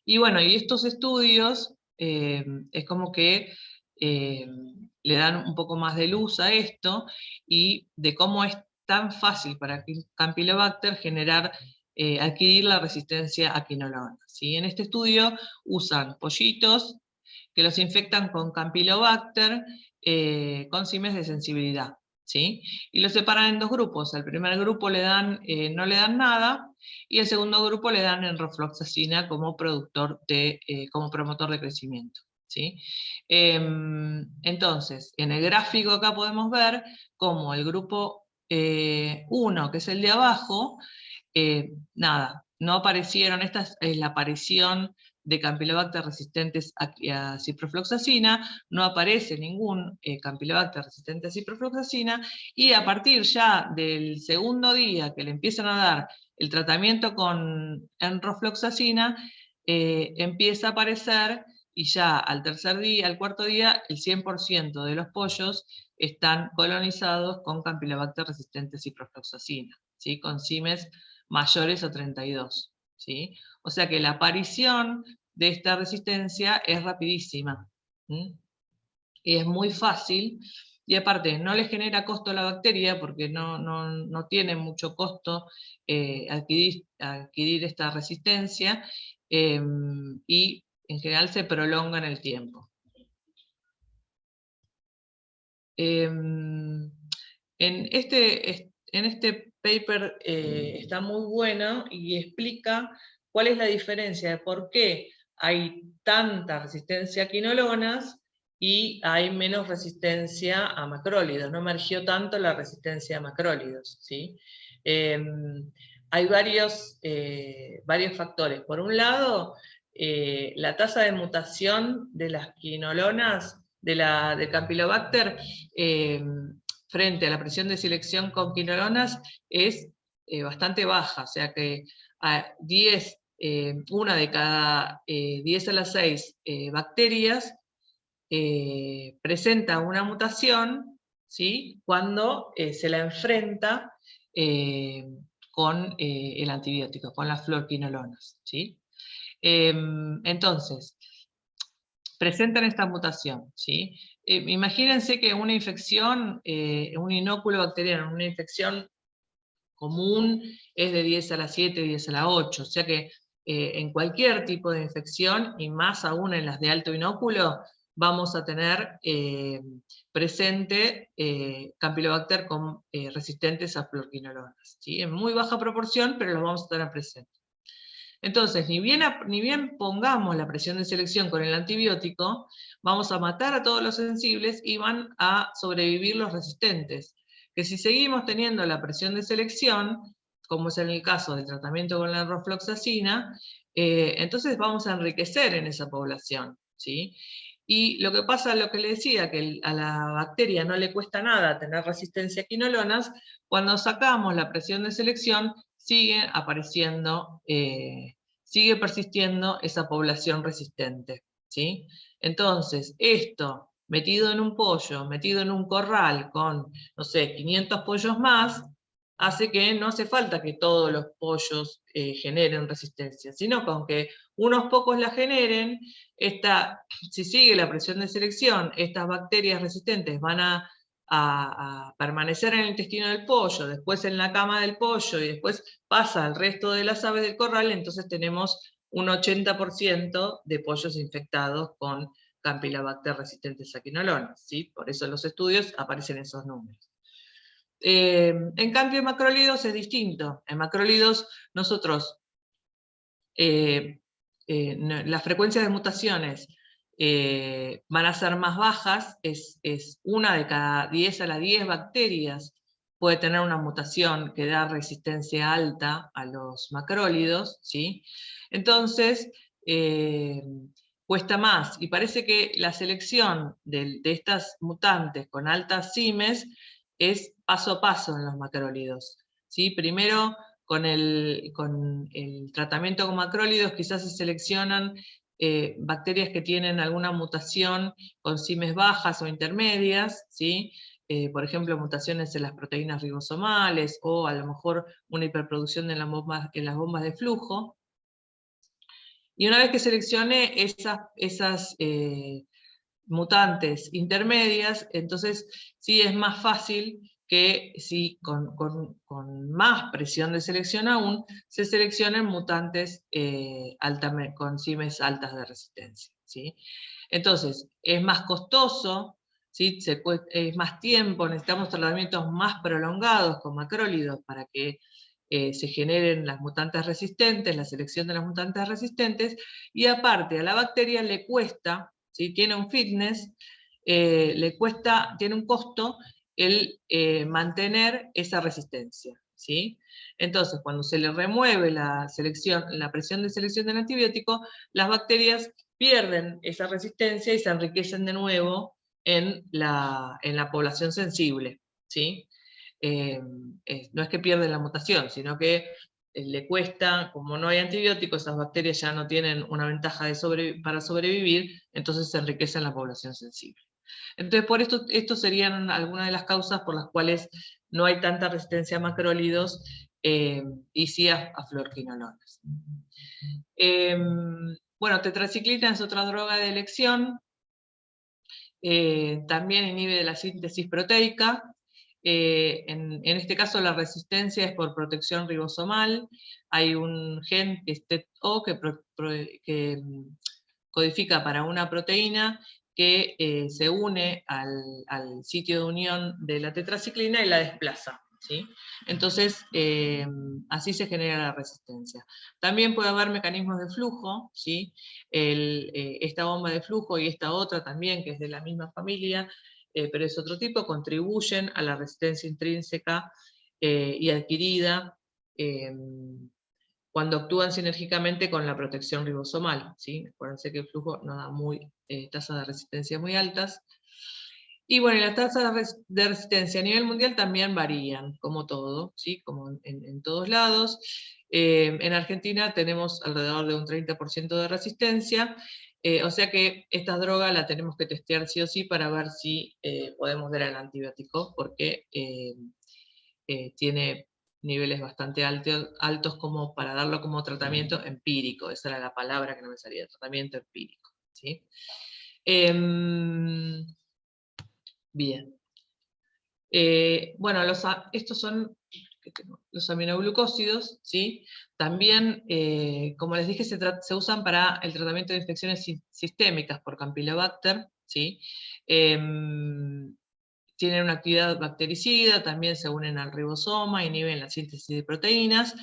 Speaker 4: Y bueno, y estos estudios es como que le dan un poco más de luz a esto y de cómo es tan fácil para Campylobacter adquirir la resistencia a quinolonas, ¿sí? En este estudio usan pollitos que los infectan con Campylobacter con cimes de sensibilidad, ¿sí? Y los separan en dos grupos. Al primer grupo no le dan nada, y al segundo grupo le dan enrofloxacina como promotor de crecimiento, ¿sí? Entonces, en el gráfico acá podemos ver cómo el grupo 1, que es el de abajo, nada, no aparecieron, esta es la aparición de Campylobacter resistentes a ciprofloxacina, no aparece ningún Campylobacter resistente a ciprofloxacina, y a partir ya del segundo día que le empiezan a dar el tratamiento con enrofloxacina, empieza a aparecer, y ya al tercer día, al cuarto día, el 100% de los pollos están colonizados con Campylobacter resistente a ciprofloxacina, ¿sí? Con CIMES mayores a 32, ¿sí? O sea que la aparición de esta resistencia es rapidísima, ¿sí? Y es muy fácil, y aparte no le genera costo a la bacteria, porque no tiene mucho costo adquirir esta resistencia, y en general se prolonga en el tiempo. En este paper está muy bueno y explica cuál es la diferencia de por qué hay tanta resistencia a quinolonas y hay menos resistencia a macrólidos. No emergió tanto la resistencia a macrólidos, ¿sí? Hay varios factores. Por un lado, la tasa de mutación de las quinolonas de Campylobacter frente a la presión de selección con quinolonas es bastante baja, o sea que a 10, una de cada 10 a las 6 bacterias presenta una mutación, ¿sí? Cuando se la enfrenta con el antibiótico, con las fluoroquinolonas, ¿sí? Entonces, presentan esta mutación, ¿sí? Imagínense que una infección, un inóculo bacteriano, una infección común es de 10 a la 7, 10 a la 8, o sea que en cualquier tipo de infección, y más aún en las de alto inóculo, vamos a tener presente Campylobacter resistentes a fluoroquinolonas, ¿sí? En muy baja proporción, pero los vamos a tener presentes. Entonces, ni bien pongamos la presión de selección con el antibiótico, vamos a matar a todos los sensibles y van a sobrevivir los resistentes. Que si seguimos teniendo la presión de selección, como es en el caso del tratamiento con la enrofloxacina, entonces vamos a enriquecer en esa población, ¿sí? Y lo que pasa, lo que le decía, que a la bacteria no le cuesta nada tener resistencia a quinolonas, cuando sacamos la presión de selección, sigue apareciendo, sigue persistiendo esa población resistente, ¿sí? Entonces, esto metido en un pollo, metido en un corral con, no sé, 500 pollos más, hace que no hace falta que todos los pollos generen resistencia, sino que aunque unos pocos la generen, si sigue la presión de selección, estas bacterias resistentes van a permanecer en el intestino del pollo, después en la cama del pollo, y después pasa al resto de las aves del corral, entonces tenemos un 80% de pollos infectados con Campylobacter resistentes a quinolonas, ¿sí? Por eso en los estudios aparecen esos números. En cambio en macrólidos es distinto. En macrólidos nosotros, las frecuencias de mutaciones van a ser más bajas, es una de cada 10 a las 10 bacterias puede tener una mutación que da resistencia alta a los macrólidos, ¿sí? Entonces, cuesta más, y parece que la selección de estas mutantes con altas CIMES es paso a paso en los macrólidos, ¿sí? Primero, con el tratamiento con macrólidos quizás se seleccionan bacterias que tienen alguna mutación con CIMES bajas o intermedias, ¿sí? Por ejemplo, mutaciones en las proteínas ribosomales, o a lo mejor una hiperproducción en las bombas de flujo. Y una vez que seleccione esas mutantes intermedias, entonces sí es más fácil que si con más presión de selección aún, se seleccionen mutantes con CIMES altas de resistencia, ¿sí? Entonces, es más costoso, ¿sí? Es más tiempo, necesitamos tratamientos más prolongados con macrólidos para que se generen las mutantes resistentes, la selección de las mutantes resistentes, y aparte a la bacteria le cuesta ¿sí? Tiene un fitness, tiene un costo el mantener esa resistencia, ¿sí? Entonces, cuando se le remueve la presión de selección del antibiótico, las bacterias pierden esa resistencia y se enriquecen de nuevo en la población sensible, ¿sí? No es que pierden la mutación, sino que le cuesta, como no hay antibióticos, esas bacterias ya no tienen una ventaja para sobrevivir, entonces se enriquecen en la población sensible. Entonces, por esto, estos serían algunas de las causas por las cuales no hay tanta resistencia a macrólidos y sí a fluoroquinolonas. Bueno, tetraciclina es otra droga de elección, también inhibe de la síntesis proteica. En este caso la resistencia es por protección ribosomal. Hay un gen que es TET-O que codifica para una proteína que se une al sitio de unión de la tetraciclina y la desplaza, ¿sí? Entonces, así se genera la resistencia. También puede haber mecanismos de flujo, ¿sí? Esta bomba de flujo y esta otra también, que es de la misma familia, pero es otro tipo, contribuyen a la resistencia intrínseca y adquirida cuando actúan sinérgicamente con la protección ribosomal, ¿sí? Acuérdense que el flujo nos da tasas de resistencia muy altas. Y bueno, las tasas de resistencia a nivel mundial también varían, como todo, ¿sí? Como en todos lados. En Argentina tenemos alrededor de un 30% de resistencia, o sea que esta droga la tenemos que testear sí o sí para ver si podemos dar el antibiótico, porque tiene niveles bastante altos como para darlo como tratamiento empírico. Esa era la palabra que no me salía, tratamiento empírico, ¿sí? Bien. Bueno, estos son los aminoglucósidos, ¿sí? También, como les dije, se usan para el tratamiento de infecciones sistémicas por Campylobacter, ¿sí? Tienen una actividad bactericida, también se unen al ribosoma, inhiben la síntesis de proteínas,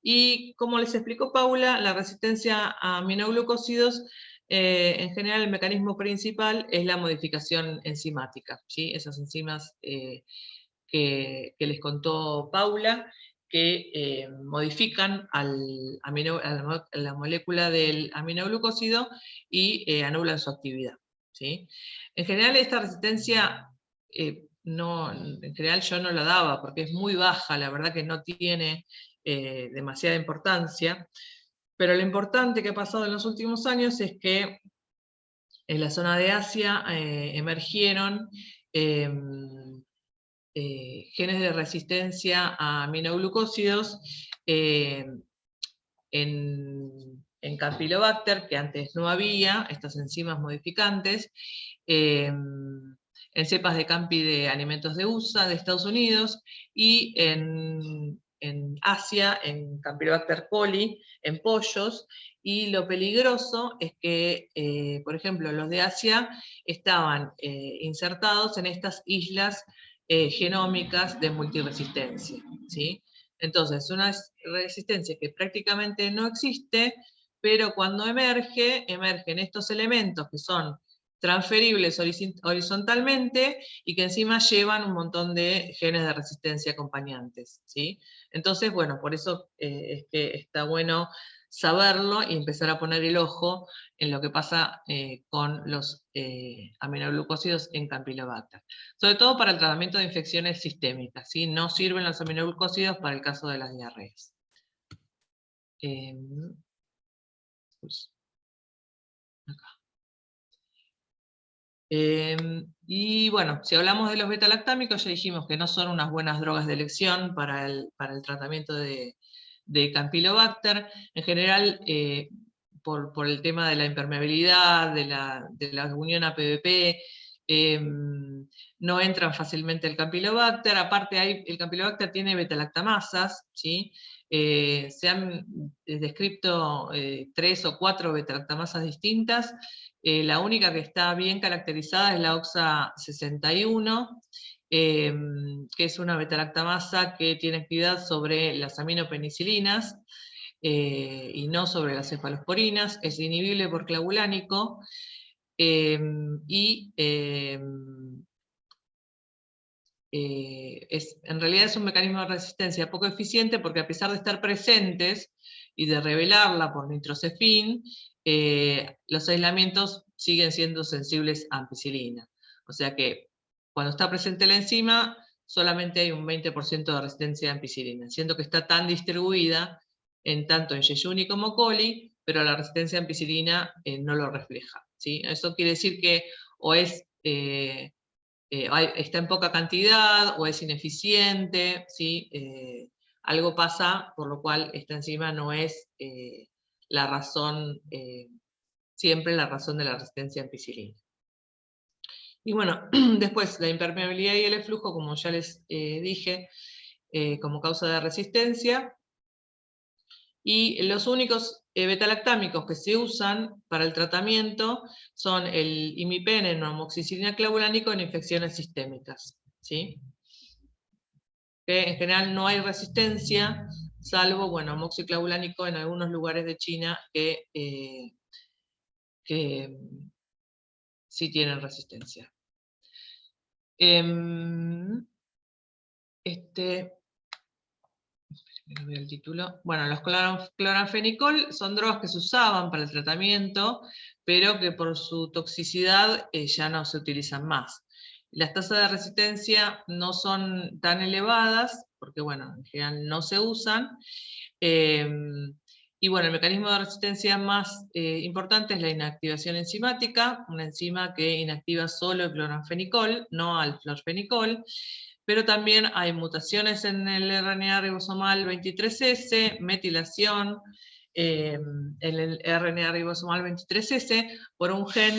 Speaker 4: y como les explicó Paula, la resistencia a aminoglucósidos, en general el mecanismo principal es la modificación enzimática, ¿sí? Esas enzimas que les contó Paula, que modifican a la molécula del aminoglucósido y anulan su actividad, ¿sí? En general esta resistencia, en general yo no la daba porque es muy baja, la verdad que no tiene demasiada importancia, pero lo importante que ha pasado en los últimos años es que en la zona de Asia emergieron genes de resistencia a aminoglucósidos en Campylobacter, que antes no había, estas enzimas modificantes, en cepas de campi de alimentos de USA, de Estados Unidos, y en Asia, en Campylobacter coli, en pollos, y lo peligroso es que, por ejemplo, los de Asia estaban insertados en estas islas genómicas de multiresistencia, ¿sí? Entonces, una resistencia que prácticamente no existe, pero cuando emergen estos elementos que son transferibles horizontalmente y que encima llevan un montón de genes de resistencia acompañantes, ¿sí? Entonces, bueno, por eso es que está bueno saberlo y empezar a poner el ojo en lo que pasa con los aminoglucósidos en Campylobacter. Sobre todo para el tratamiento de infecciones sistémicas, ¿sí? No sirven los aminoglucósidos para el caso de las diarreas. Acá. Y bueno, si hablamos de los beta-lactámicos, ya dijimos que no son unas buenas drogas de elección para el tratamiento de Campylobacter. En general, por el tema de la impermeabilidad, de la unión a PVP, no entran fácilmente el Campylobacter. Aparte, el Campylobacter tiene beta-lactamasas, ¿sí? Se han descrito 3 o 4 beta-lactamasas distintas. La única que está bien caracterizada es la OXA 61, que es una beta-lactamasa que tiene actividad sobre las aminopenicilinas y no sobre las cefalosporinas. Es inhibible por clavulánico. en realidad es un mecanismo de resistencia poco eficiente porque a pesar de estar presentes y de revelarla por nitrocefin, los aislamientos siguen siendo sensibles a ampicilina. O sea que cuando está presente la enzima, solamente hay un 20% de resistencia a ampicilina, siendo que está tan distribuida tanto en Yeyuni como coli, pero la resistencia a ampicilina no lo refleja, ¿sí? Eso quiere decir que o es... está en poca cantidad o es ineficiente, ¿sí? Algo pasa por lo cual esta enzima no es la razón, siempre la razón de la resistencia a ampicilina. Y bueno, después la impermeabilidad y el eflujo, como ya les dije, como causa de resistencia. Y los únicos betalactámicos que se usan para el tratamiento son el imipenem o amoxicilina clavulánico en infecciones sistémicas, ¿sí? Que en general no hay resistencia, salvo, bueno, amoxiclavulánico en algunos lugares de China que sí tienen resistencia. El título. Bueno, los cloranfenicol son drogas que se usaban para el tratamiento, pero que por su toxicidad ya no se utilizan más. Las tasas de resistencia no son tan elevadas, porque bueno, en general no se usan. Y bueno, el mecanismo de resistencia más importante es la inactivación enzimática, una enzima que inactiva solo el cloranfenicol, no al florfenicol. Pero también hay mutaciones en el RNA ribosomal 23S, metilación en el RNA ribosomal 23S por un gen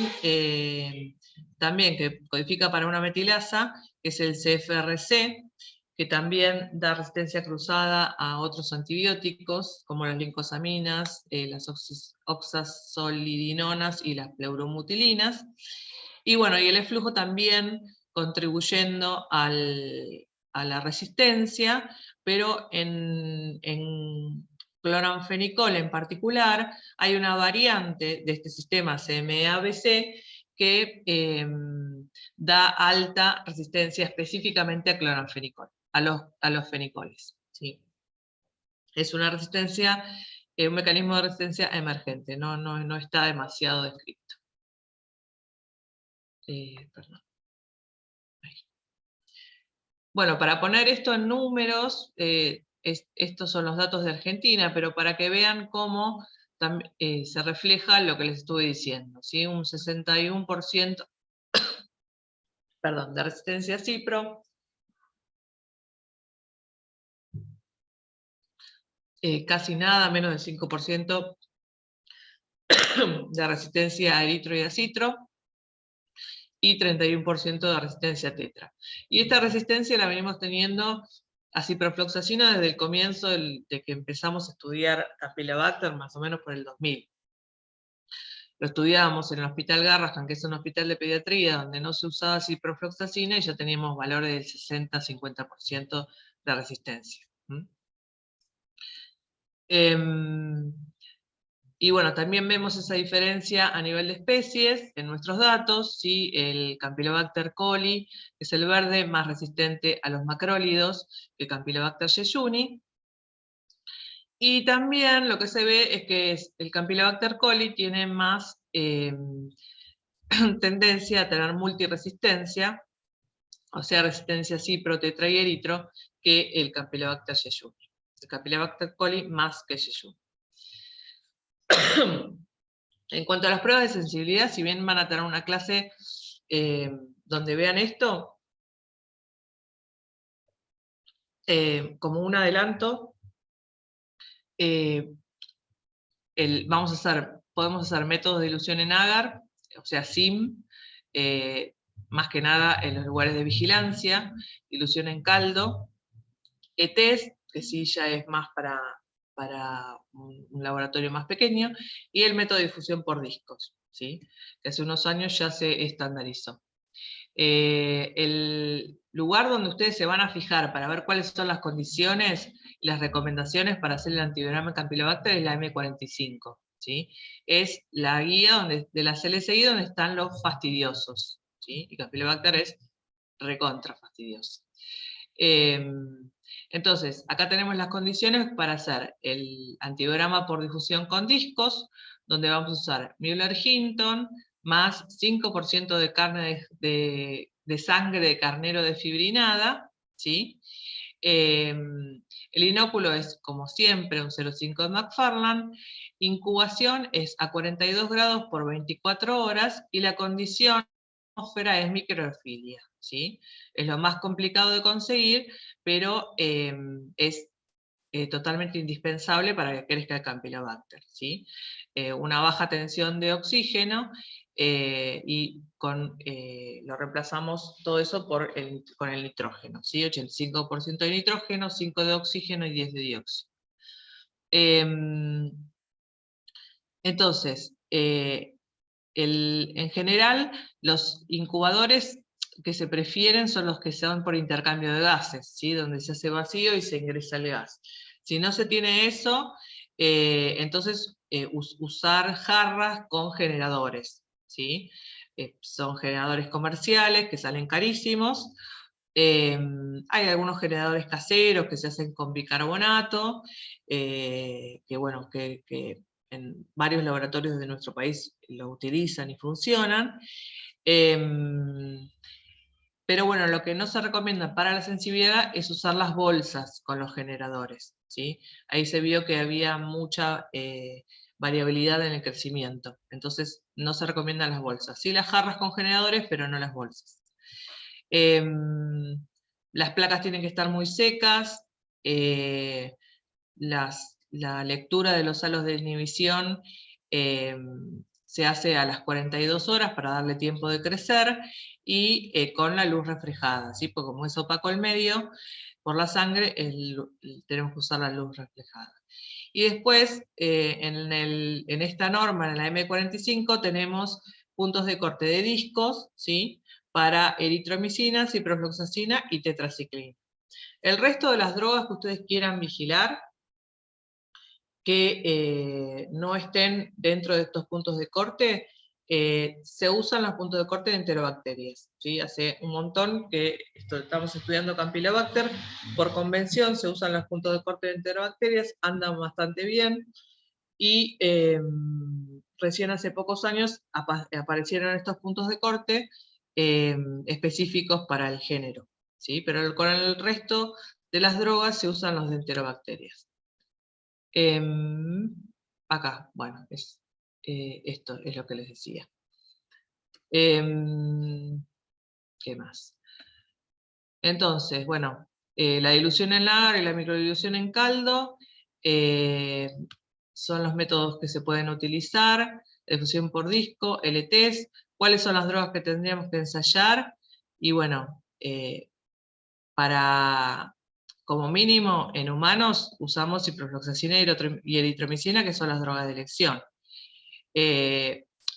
Speaker 4: también que codifica para una metilasa, que es el CFRC, que también da resistencia cruzada a otros antibióticos, como las lincosaminas, las oxazolidinonas y las pleuromutilinas. Y bueno, y el eflujo también contribuyendo a la resistencia, pero en cloranfenicol en particular hay una variante de este sistema CMABC que da alta resistencia específicamente a cloranfenicol, a los fenicoles, ¿sí? Es una resistencia, un mecanismo de resistencia emergente, no está demasiado descrito. Perdón. Bueno, para poner esto en números, estos son los datos de Argentina, pero para que vean cómo se refleja lo que les estuve diciendo, ¿sí? Un 61% perdón, de resistencia a cipro, casi nada, menos del 5% de resistencia a eritro y a citro, y 31% de resistencia a tetra. Y esta resistencia la venimos teniendo a ciprofloxacina desde el comienzo de que empezamos a estudiar Campylobacter, más o menos por el 2000. Lo estudiábamos en el Hospital Garrahan, que es un hospital de pediatría, donde no se usaba ciprofloxacina, y ya teníamos valores del 60-50% de resistencia. Y bueno, también vemos esa diferencia a nivel de especies en nuestros datos, ¿sí? El Campylobacter coli es el verde, más resistente a los macrólidos que el Campylobacter jejuni. Y también lo que se ve es que el Campylobacter coli tiene más tendencia a tener multiresistencia, o sea, resistencia a cipro, tetra y eritro, que el Campylobacter jejuni. El Campylobacter coli más que jejuni. En cuanto a las pruebas de sensibilidad, si bien van a tener una clase donde vean esto, como un adelanto, podemos hacer métodos de dilución en agar, o sea, SIM, más que nada en los lugares de vigilancia, dilución en caldo, ETES, que sí ya es más para un laboratorio más pequeño, y el método de difusión por discos, ¿sí? Que hace unos años ya se estandarizó. El lugar donde ustedes se van a fijar para ver cuáles son las condiciones y las recomendaciones para hacer el antiviroma Campylobacter es la M45, ¿sí? Es la guía de la CLSI donde están los fastidiosos, ¿sí? Y Campylobacter es recontra fastidioso. Entonces, acá tenemos las condiciones para hacer el antibiograma por difusión con discos, donde vamos a usar Müller-Hinton, más 5% de carne de sangre de carnero desfibrinada, ¿sí? El inóculo es, como siempre, un 0,5 de McFarland. Incubación es a 42 grados por 24 horas, y la condición atmósfera es microfilia, ¿sí? Es lo más complicado de conseguir, pero es totalmente indispensable para que crezca el Campylobacter, ¿sí? Una baja tensión de oxígeno, y lo reemplazamos todo eso con el nitrógeno, ¿sí? 85% de nitrógeno, 5 de oxígeno y 10 de dióxido. Entonces, en general, los incubadores que se prefieren son los que se dan por intercambio de gases, ¿sí? Donde se hace vacío y se ingresa el gas. Si no se tiene eso, entonces usar jarras con generadores, ¿sí? Son generadores comerciales que salen carísimos. Hay algunos generadores caseros que se hacen con bicarbonato, que bueno, que en varios laboratorios de nuestro país lo utilizan y funcionan. Pero bueno, lo que no se recomienda para la sensibilidad es usar las bolsas con los generadores, ¿sí? Ahí se vio que había mucha variabilidad en el crecimiento, entonces no se recomiendan las bolsas. Sí las jarras con generadores, pero no las bolsas. Las placas tienen que estar muy secas, la lectura de los halos de inhibición se hace a las 42 horas para darle tiempo de crecer, y con la luz reflejada, ¿sí? Porque como es opaco el medio, por la sangre, tenemos que usar la luz reflejada. Y después, en esta norma, en la M45, tenemos puntos de corte de discos, ¿sí? Para eritromicina, ciprofloxacina y tetraciclina. El resto de las drogas que ustedes quieran vigilar, que no estén dentro de estos puntos de corte, se usan los puntos de corte de enterobacterias, ¿sí? Hace un montón que estamos estudiando Campylobacter, por convención se usan los puntos de corte de enterobacterias, andan bastante bien, y recién hace pocos años aparecieron estos puntos de corte específicos para el género, ¿sí? Pero con el resto de las drogas se usan los de enterobacterias. Acá, bueno, esto es lo que les decía. ¿Qué más? Entonces, bueno, la dilución en lagar y la microdilución en caldo son los métodos que se pueden utilizar, difusión por disco, LTs, cuáles son las drogas que tendríamos que ensayar, y bueno, como mínimo en humanos usamos ciprofloxacina y eritromicina, que son las drogas de elección.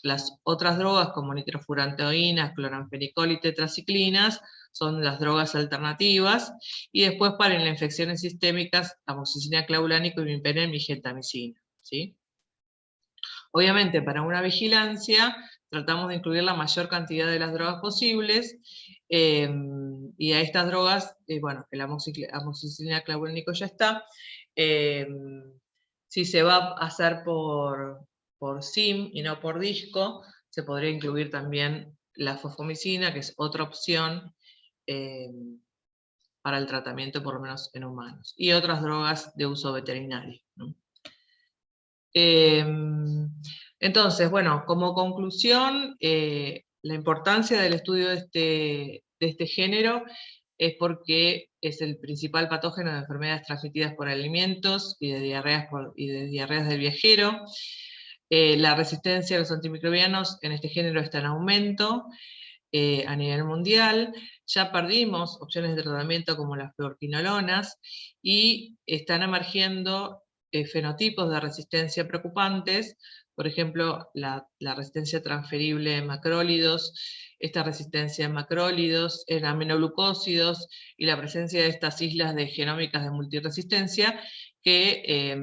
Speaker 4: Las otras drogas como nitrofurantoínas, cloranfenicol y tetraciclinas son las drogas alternativas, y después para las infecciones sistémicas, amoxicilina clavulánico, imipenem y gentamicina, ¿sí? Obviamente para una vigilancia tratamos de incluir la mayor cantidad de las drogas posibles, y a estas drogas, bueno, el amoxicilina clavulánico ya está. Si se va a hacer por SIM y no por disco, se podría incluir también la fosfomicina, que es otra opción para el tratamiento, por lo menos en humanos, y otras drogas de uso veterinario, ¿no? Entonces, bueno, como conclusión, la importancia del estudio de este género es porque es el principal patógeno de enfermedades transmitidas por alimentos y de diarreas del viajero. La resistencia a los antimicrobianos en este género está en aumento a nivel mundial. Ya perdimos opciones de tratamiento como las fluorquinolonas, y están emergiendo fenotipos de resistencia preocupantes, por ejemplo, la resistencia transferible en macrólidos, esta resistencia en macrólidos, en aminoglucósidos, y la presencia de estas islas de genómicas de multiresistencia, que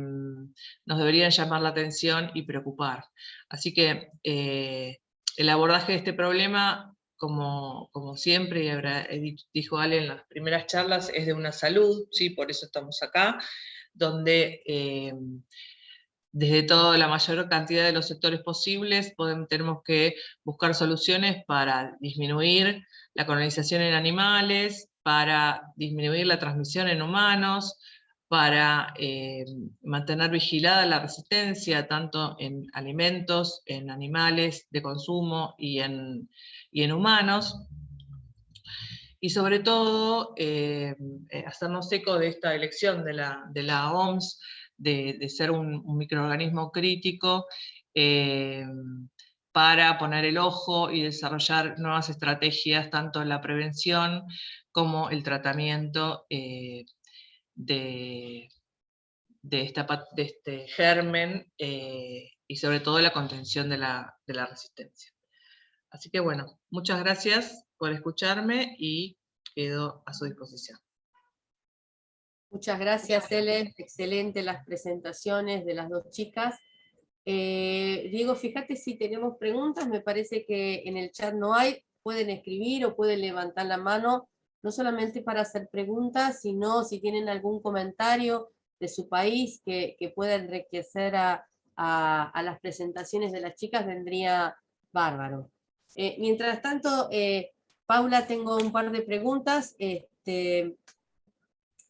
Speaker 4: nos deberían llamar la atención y preocupar. Así que el abordaje de este problema, como siempre, y dijo Ale en las primeras charlas, es de una salud, ¿sí? Por eso estamos acá, donde desde toda la mayor cantidad de los sectores posibles tenemos que buscar soluciones para disminuir la colonización en animales, para disminuir la transmisión en humanos, para mantener vigilada la resistencia tanto en alimentos, en animales de consumo y en humanos. Y sobre todo, hacernos eco de esta elección de la OMS de ser un microorganismo crítico para poner el ojo y desarrollar nuevas estrategias, tanto en la prevención como el tratamiento de este germen y sobre todo la contención de la resistencia. Así que bueno, muchas gracias por escucharme y quedo a su disposición.
Speaker 2: Muchas gracias, Ele. Excelente las presentaciones de las dos chicas. Diego, fíjate si tenemos preguntas. Me parece que en el chat no hay. Pueden escribir o pueden levantar la mano, no solamente para hacer preguntas, sino si tienen algún comentario de su país que pueda enriquecer a las presentaciones de las chicas, vendría bárbaro. Mientras tanto, Paula, tengo un par de preguntas.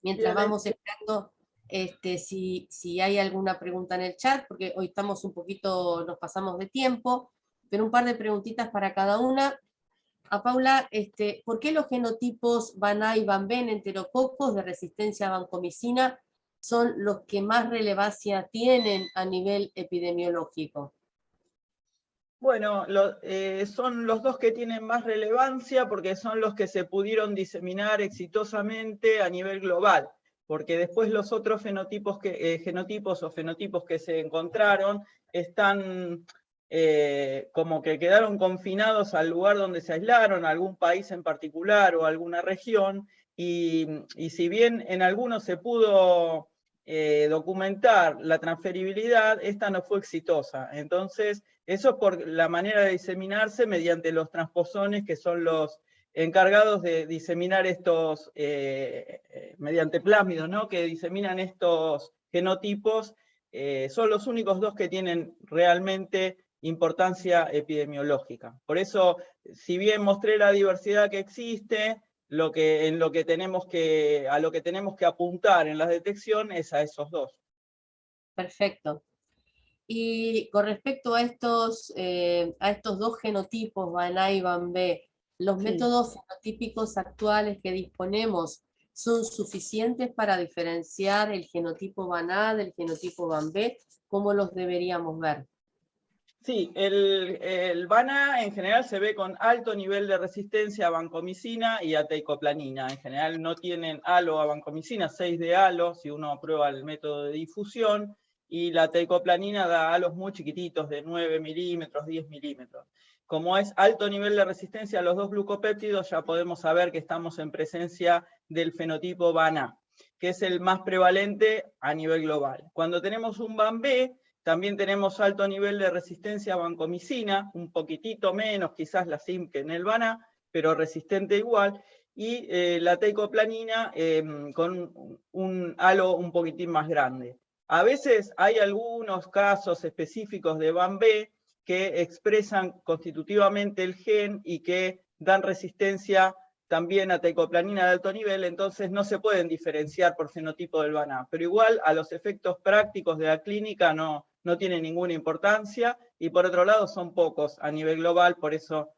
Speaker 2: Mientras vamos esperando si hay alguna pregunta en el chat, porque hoy estamos un poquito, nos pasamos de tiempo, pero un par de preguntitas para cada una. A Paula, ¿por qué los genotipos VANA y VAN-B en enterococos de resistencia a vancomicina son los que más relevancia tienen a nivel epidemiológico?
Speaker 3: Bueno, son los dos que tienen más relevancia porque son los que se pudieron diseminar exitosamente a nivel global, porque después los otros genotipos que se encontraron están como que quedaron confinados al lugar donde se aislaron, a algún país en particular o a alguna región, y si bien en algunos se pudo documentar la transferibilidad, esta no fue exitosa. Entonces, eso es por la manera de diseminarse mediante los transposones, que son los encargados de diseminar estos, mediante plásmidos, ¿no? Que diseminan estos genotipos, son los únicos dos que tienen realmente importancia epidemiológica. Por eso, si bien mostré la diversidad que existe, a lo que tenemos que apuntar en la detección es a esos dos.
Speaker 2: Perfecto. Y con respecto a estos dos genotipos, VAN-A y VAN-B, ¿los métodos fenotípicos actuales que disponemos son suficientes para diferenciar el genotipo VAN-A del genotipo VAN-B? ¿Cómo los deberíamos ver?
Speaker 3: Sí, el VANA en general se ve con alto nivel de resistencia a vancomicina y a teicoplanina. En general no tienen halo a vancomicina, 6 de halo, si uno aprueba el método de difusión, y la teicoplanina da halos muy chiquititos, de 9 milímetros, 10 milímetros. Como es alto nivel de resistencia a los dos glucopéptidos, ya podemos saber que estamos en presencia del fenotipo VANA, que es el más prevalente a nivel global. Cuando tenemos un VAN-B, también tenemos alto nivel de resistencia a vancomicina, un poquitito menos, quizás la SIM que en el VANA, pero resistente igual, y la teicoplanina con un halo un poquitín más grande. A veces hay algunos casos específicos de VAN-B que expresan constitutivamente el gen y que dan resistencia también a teicoplanina de alto nivel, entonces no se pueden diferenciar por fenotipo del VANA, pero igual a los efectos prácticos de la clínica no tiene ninguna importancia, y por otro lado son pocos a nivel global, por eso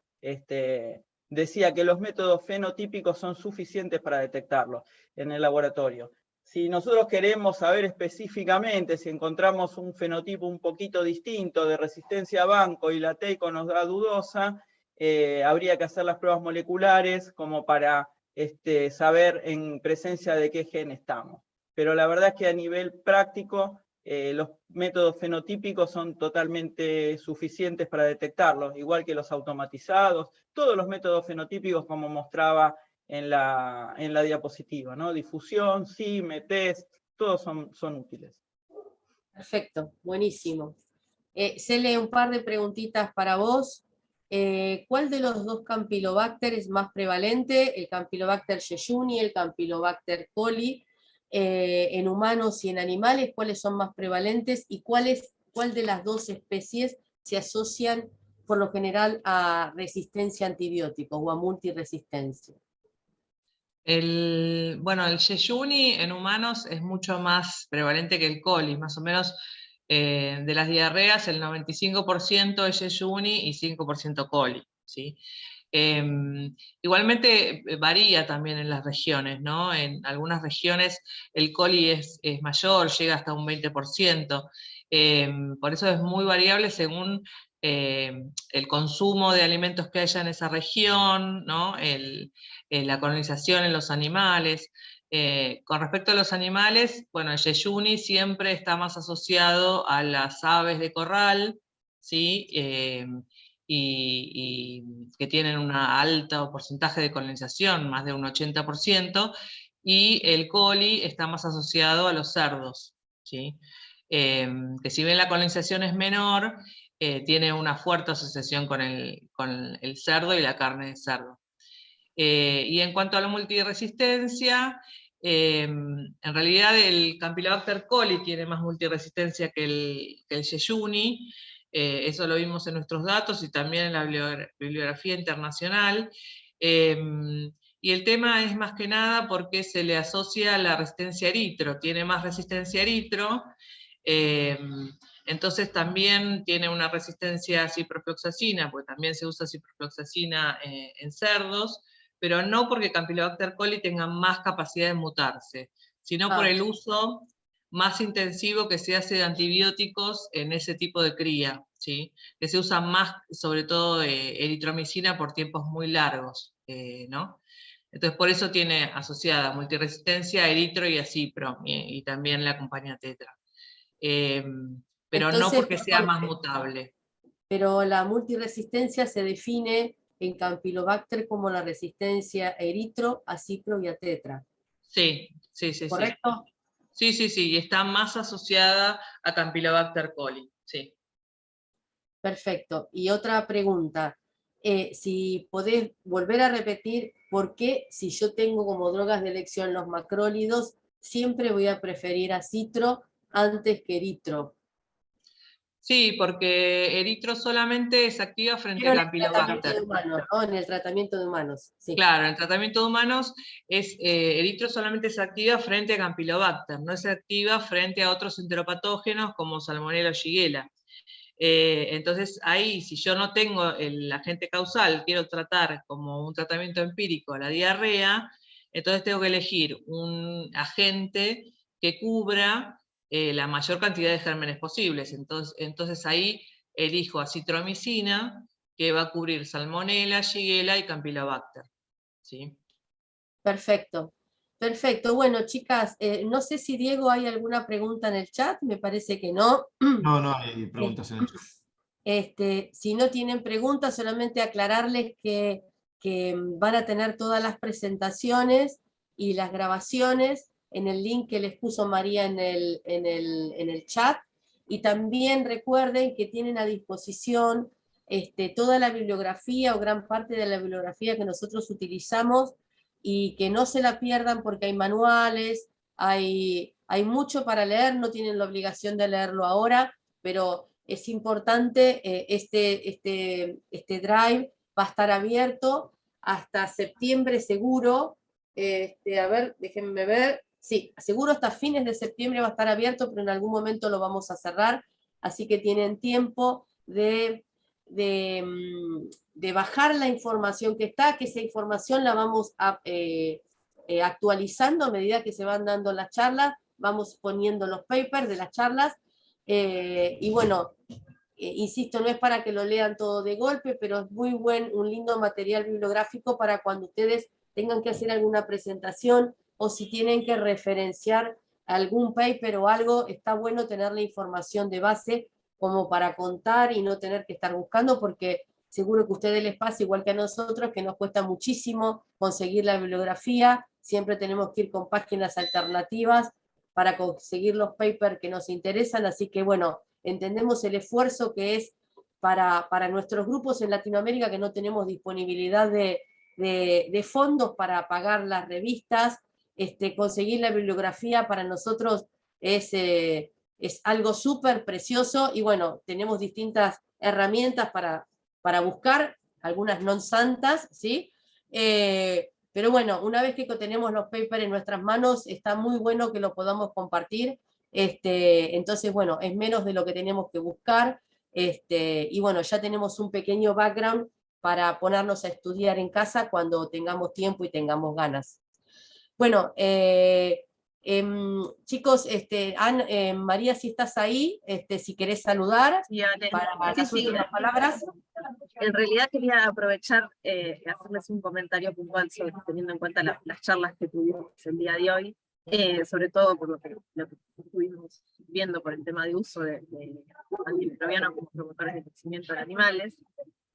Speaker 3: decía que los métodos fenotípicos son suficientes para detectarlos en el laboratorio. Si nosotros queremos saber específicamente si encontramos un fenotipo un poquito distinto de resistencia a banco y la teico nos da dudosa, habría que hacer las pruebas moleculares como para saber en presencia de qué gen estamos. Pero la verdad es que a nivel práctico los métodos fenotípicos son totalmente suficientes para detectarlos, igual que los automatizados, todos los métodos fenotípicos como mostraba en la diapositiva, ¿no? Difusión, SIME, test, todos son útiles.
Speaker 2: Perfecto, buenísimo. Cele, un par de preguntitas para vos. ¿Cuál de los dos Campylobacter es más prevalente? ¿El Campylobacter jejuni, el Campylobacter coli? En humanos y en animales, ¿cuáles son más prevalentes? ¿Y cuál de las dos especies se asocian por lo general a resistencia a antibióticos o a multiresistencia?
Speaker 4: Bueno, el jejuni en humanos es mucho más prevalente que el coli, más o menos de las diarreas el 95% es jejuni y 5% coli, ¿sí? Igualmente varía también en las regiones, ¿no? En algunas regiones el coli es mayor, llega hasta un 20%, por eso es muy variable según el consumo de alimentos que haya en esa región, ¿no? La colonización en los animales. Con respecto a los animales, bueno, el yeyuni siempre está más asociado a las aves de corral, ¿sí? Y que tienen un alto porcentaje de colonización, más de un 80%, y el coli está más asociado a los cerdos, ¿sí? Que si bien la colonización es menor, tiene una fuerte asociación con el cerdo y la carne de cerdo. Y en cuanto a la multiresistencia, en realidad el Campylobacter coli tiene más multiresistencia que el yeyuni, eso lo vimos en nuestros datos y también en la bibliografía internacional. Y el tema es más que nada porque se le asocia la resistencia a eritro, tiene más resistencia a eritro, entonces también tiene una resistencia a ciprofloxacina, porque también se usa ciprofloxacina en cerdos, pero no porque Campylobacter coli tenga más capacidad de mutarse, sino por el uso más intensivo que se hace de antibióticos en ese tipo de cría, ¿sí? Que se usa más, sobre todo, eritromicina por tiempos muy largos, ¿no? Entonces, por eso tiene asociada multiresistencia a eritro y a cipro, y también la acompaña tetra. Pero
Speaker 2: Entonces,
Speaker 4: no porque sea más mutable.
Speaker 2: Pero la multiresistencia se define en Campylobacter como la resistencia a eritro, a cipro y a tetra.
Speaker 4: Sí.
Speaker 2: ¿Correcto?
Speaker 4: Sí, y está más asociada a Campylobacter coli, sí.
Speaker 2: Perfecto. Y otra pregunta, si podés volver a repetir por qué si yo tengo como drogas de elección los macrólidos, siempre voy a preferir a citro antes que eritro.
Speaker 4: Sí, porque eritro solamente es activa frente a Campylobacter.
Speaker 2: En el tratamiento de humanos, sí.
Speaker 4: Claro, en el tratamiento de humanos eritro solamente es activa frente a Campylobacter, no es activa frente a otros enteropatógenos como Salmonella o Shigella. Entonces ahí, si yo no tengo el agente causal, quiero tratar como un tratamiento empírico la diarrea, entonces tengo que elegir un agente que cubra la mayor cantidad de gérmenes posibles. Entonces ahí elijo acitromicina, que va a cubrir Salmonella, Shigella y Campylobacter, ¿sí?
Speaker 2: Perfecto. Perfecto. Bueno, chicas, no sé si Diego hay alguna pregunta en el chat, me parece que no.
Speaker 6: No hay preguntas en el chat.
Speaker 2: Si no tienen preguntas, solamente aclararles que van a tener todas las presentaciones y las grabaciones en el link que les puso María en el chat. Y también recuerden que tienen a disposición toda la bibliografía o gran parte de la bibliografía que nosotros utilizamos, y que no se la pierdan porque hay manuales, hay mucho para leer, no tienen la obligación de leerlo ahora, pero es importante, este drive va a estar abierto hasta septiembre seguro, a ver, déjenme ver, sí, seguro hasta fines de septiembre va a estar abierto, pero en algún momento lo vamos a cerrar, así que tienen tiempo de bajar la información que está, que esa información la vamos actualizando a medida que se van dando las charlas, vamos poniendo los papers de las charlas, y bueno, insisto, no es para que lo lean todo de golpe, pero es muy un lindo material bibliográfico para cuando ustedes tengan que hacer alguna presentación o si tienen que referenciar algún paper o algo, está bueno tener la información de base como para contar y no tener que estar buscando, porque seguro que a ustedes les pasa igual que a nosotros, que nos cuesta muchísimo conseguir la bibliografía, siempre tenemos que ir con páginas alternativas, para conseguir los papers que nos interesan, así que bueno, entendemos el esfuerzo que es para nuestros grupos en Latinoamérica que no tenemos disponibilidad de fondos para pagar las revistas, conseguir la bibliografía para nosotros es algo súper precioso, y bueno, tenemos distintas herramientas para buscar, algunas no santas, ¿sí? Pero bueno, una vez que tenemos los papers en nuestras manos, está muy bueno que lo podamos compartir, entonces bueno, es menos de lo que tenemos que buscar, y bueno, ya tenemos un pequeño background para ponernos a estudiar en casa cuando tengamos tiempo y tengamos ganas. Bueno, chicos, María, si estás ahí, si querés saludar,
Speaker 1: Sí, Ale.
Speaker 2: para
Speaker 1: Sí,
Speaker 2: las
Speaker 1: sí.
Speaker 2: últimas palabras.
Speaker 1: En realidad quería aprovechar hacerles un comentario puntual sobre, teniendo en cuenta las charlas que tuvimos el día de hoy, sobre todo por lo que estuvimos viendo por el tema de uso de antimicrobianos como promotores de crecimiento de animales.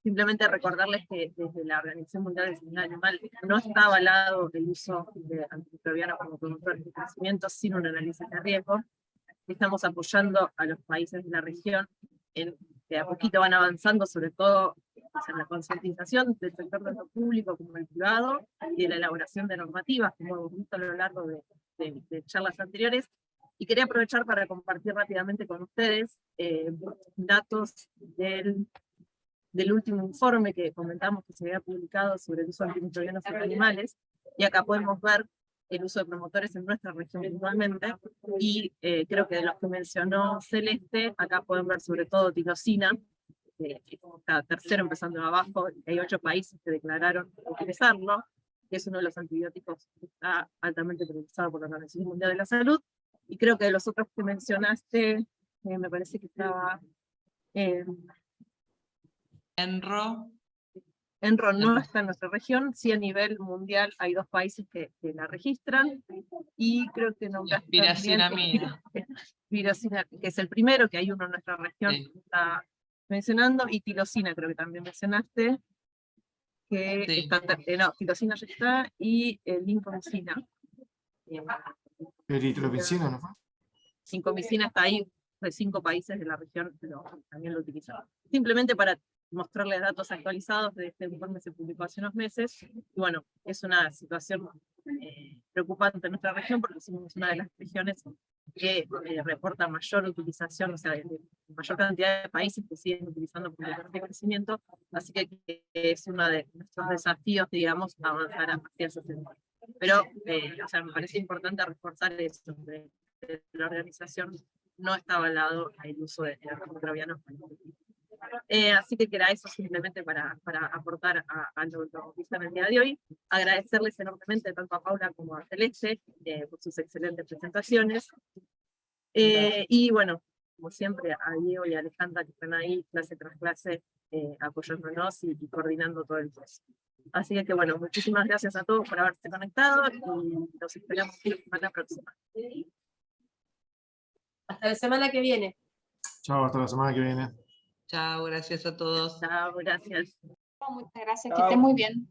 Speaker 1: Simplemente recordarles que desde la Organización Mundial de Sanidad Animal no está avalado el uso de antimicrobianos como promotores de crecimiento sin un análisis de riesgo. Estamos apoyando a los países de la región que a poquito van avanzando, sobre todo en la concientización del sector tanto público como el privado, y de la elaboración de normativas, como hemos visto a lo largo de charlas anteriores. Y quería aprovechar para compartir rápidamente con ustedes datos del último informe que comentamos que se había publicado sobre el uso de antimicrobianos en animales, y acá podemos ver el uso de promotores en nuestra región principalmente, y creo que de los que mencionó Celeste, acá pueden ver sobre todo tirosina, está tercero empezando de abajo, hay 8 países que declararon utilizarlo, que es uno de los antibióticos que está altamente priorizado por la Organización Mundial de la Salud, y creo que de los otros que mencionaste, me parece que estaba... Enro no está en nuestra región, sí a nivel mundial hay 2 países que la registran, y creo que nombraste
Speaker 4: Piracinamida.
Speaker 1: Pirocina, que es el primero, que hay uno en nuestra región
Speaker 4: Sí.
Speaker 1: que está mencionando, y tirosina creo que también mencionaste, que
Speaker 4: Sí.
Speaker 1: no, tirosina ya está, y lincomicina.
Speaker 6: Eritromicina, ¿no fue?
Speaker 1: Lincomicina está ahí, de 5 países de la región, pero también lo utilizan. Simplemente para mostrarles datos actualizados de este informe, se publicó hace unos meses, y bueno, es una situación preocupante en nuestra región, porque somos una de las regiones que reporta mayor utilización, o sea, de mayor cantidad de países que siguen utilizando promotores de crecimiento, así que es uno de nuestros desafíos, digamos, avanzar hacia ese sentido. Pero, o sea, me parece importante reforzar eso, de la organización no está avalado el uso de antimicrobianos. Así que era eso simplemente para aportar a lo que hizo en el día de hoy. Agradecerles enormemente tanto a Paula como a Celeste por sus excelentes presentaciones. Y bueno, como siempre, a Diego y a Alejandra, que están ahí clase tras clase apoyándonos y coordinando todo el proceso. Así que bueno, muchísimas gracias a todos por haberse conectado, y los esperamos la semana próxima.
Speaker 2: Hasta la semana que viene.
Speaker 6: Chao, hasta la semana que viene.
Speaker 4: Chao, gracias a todos.
Speaker 1: Chao, gracias.
Speaker 5: Muchas gracias, que
Speaker 3: Chao.
Speaker 5: esté muy bien.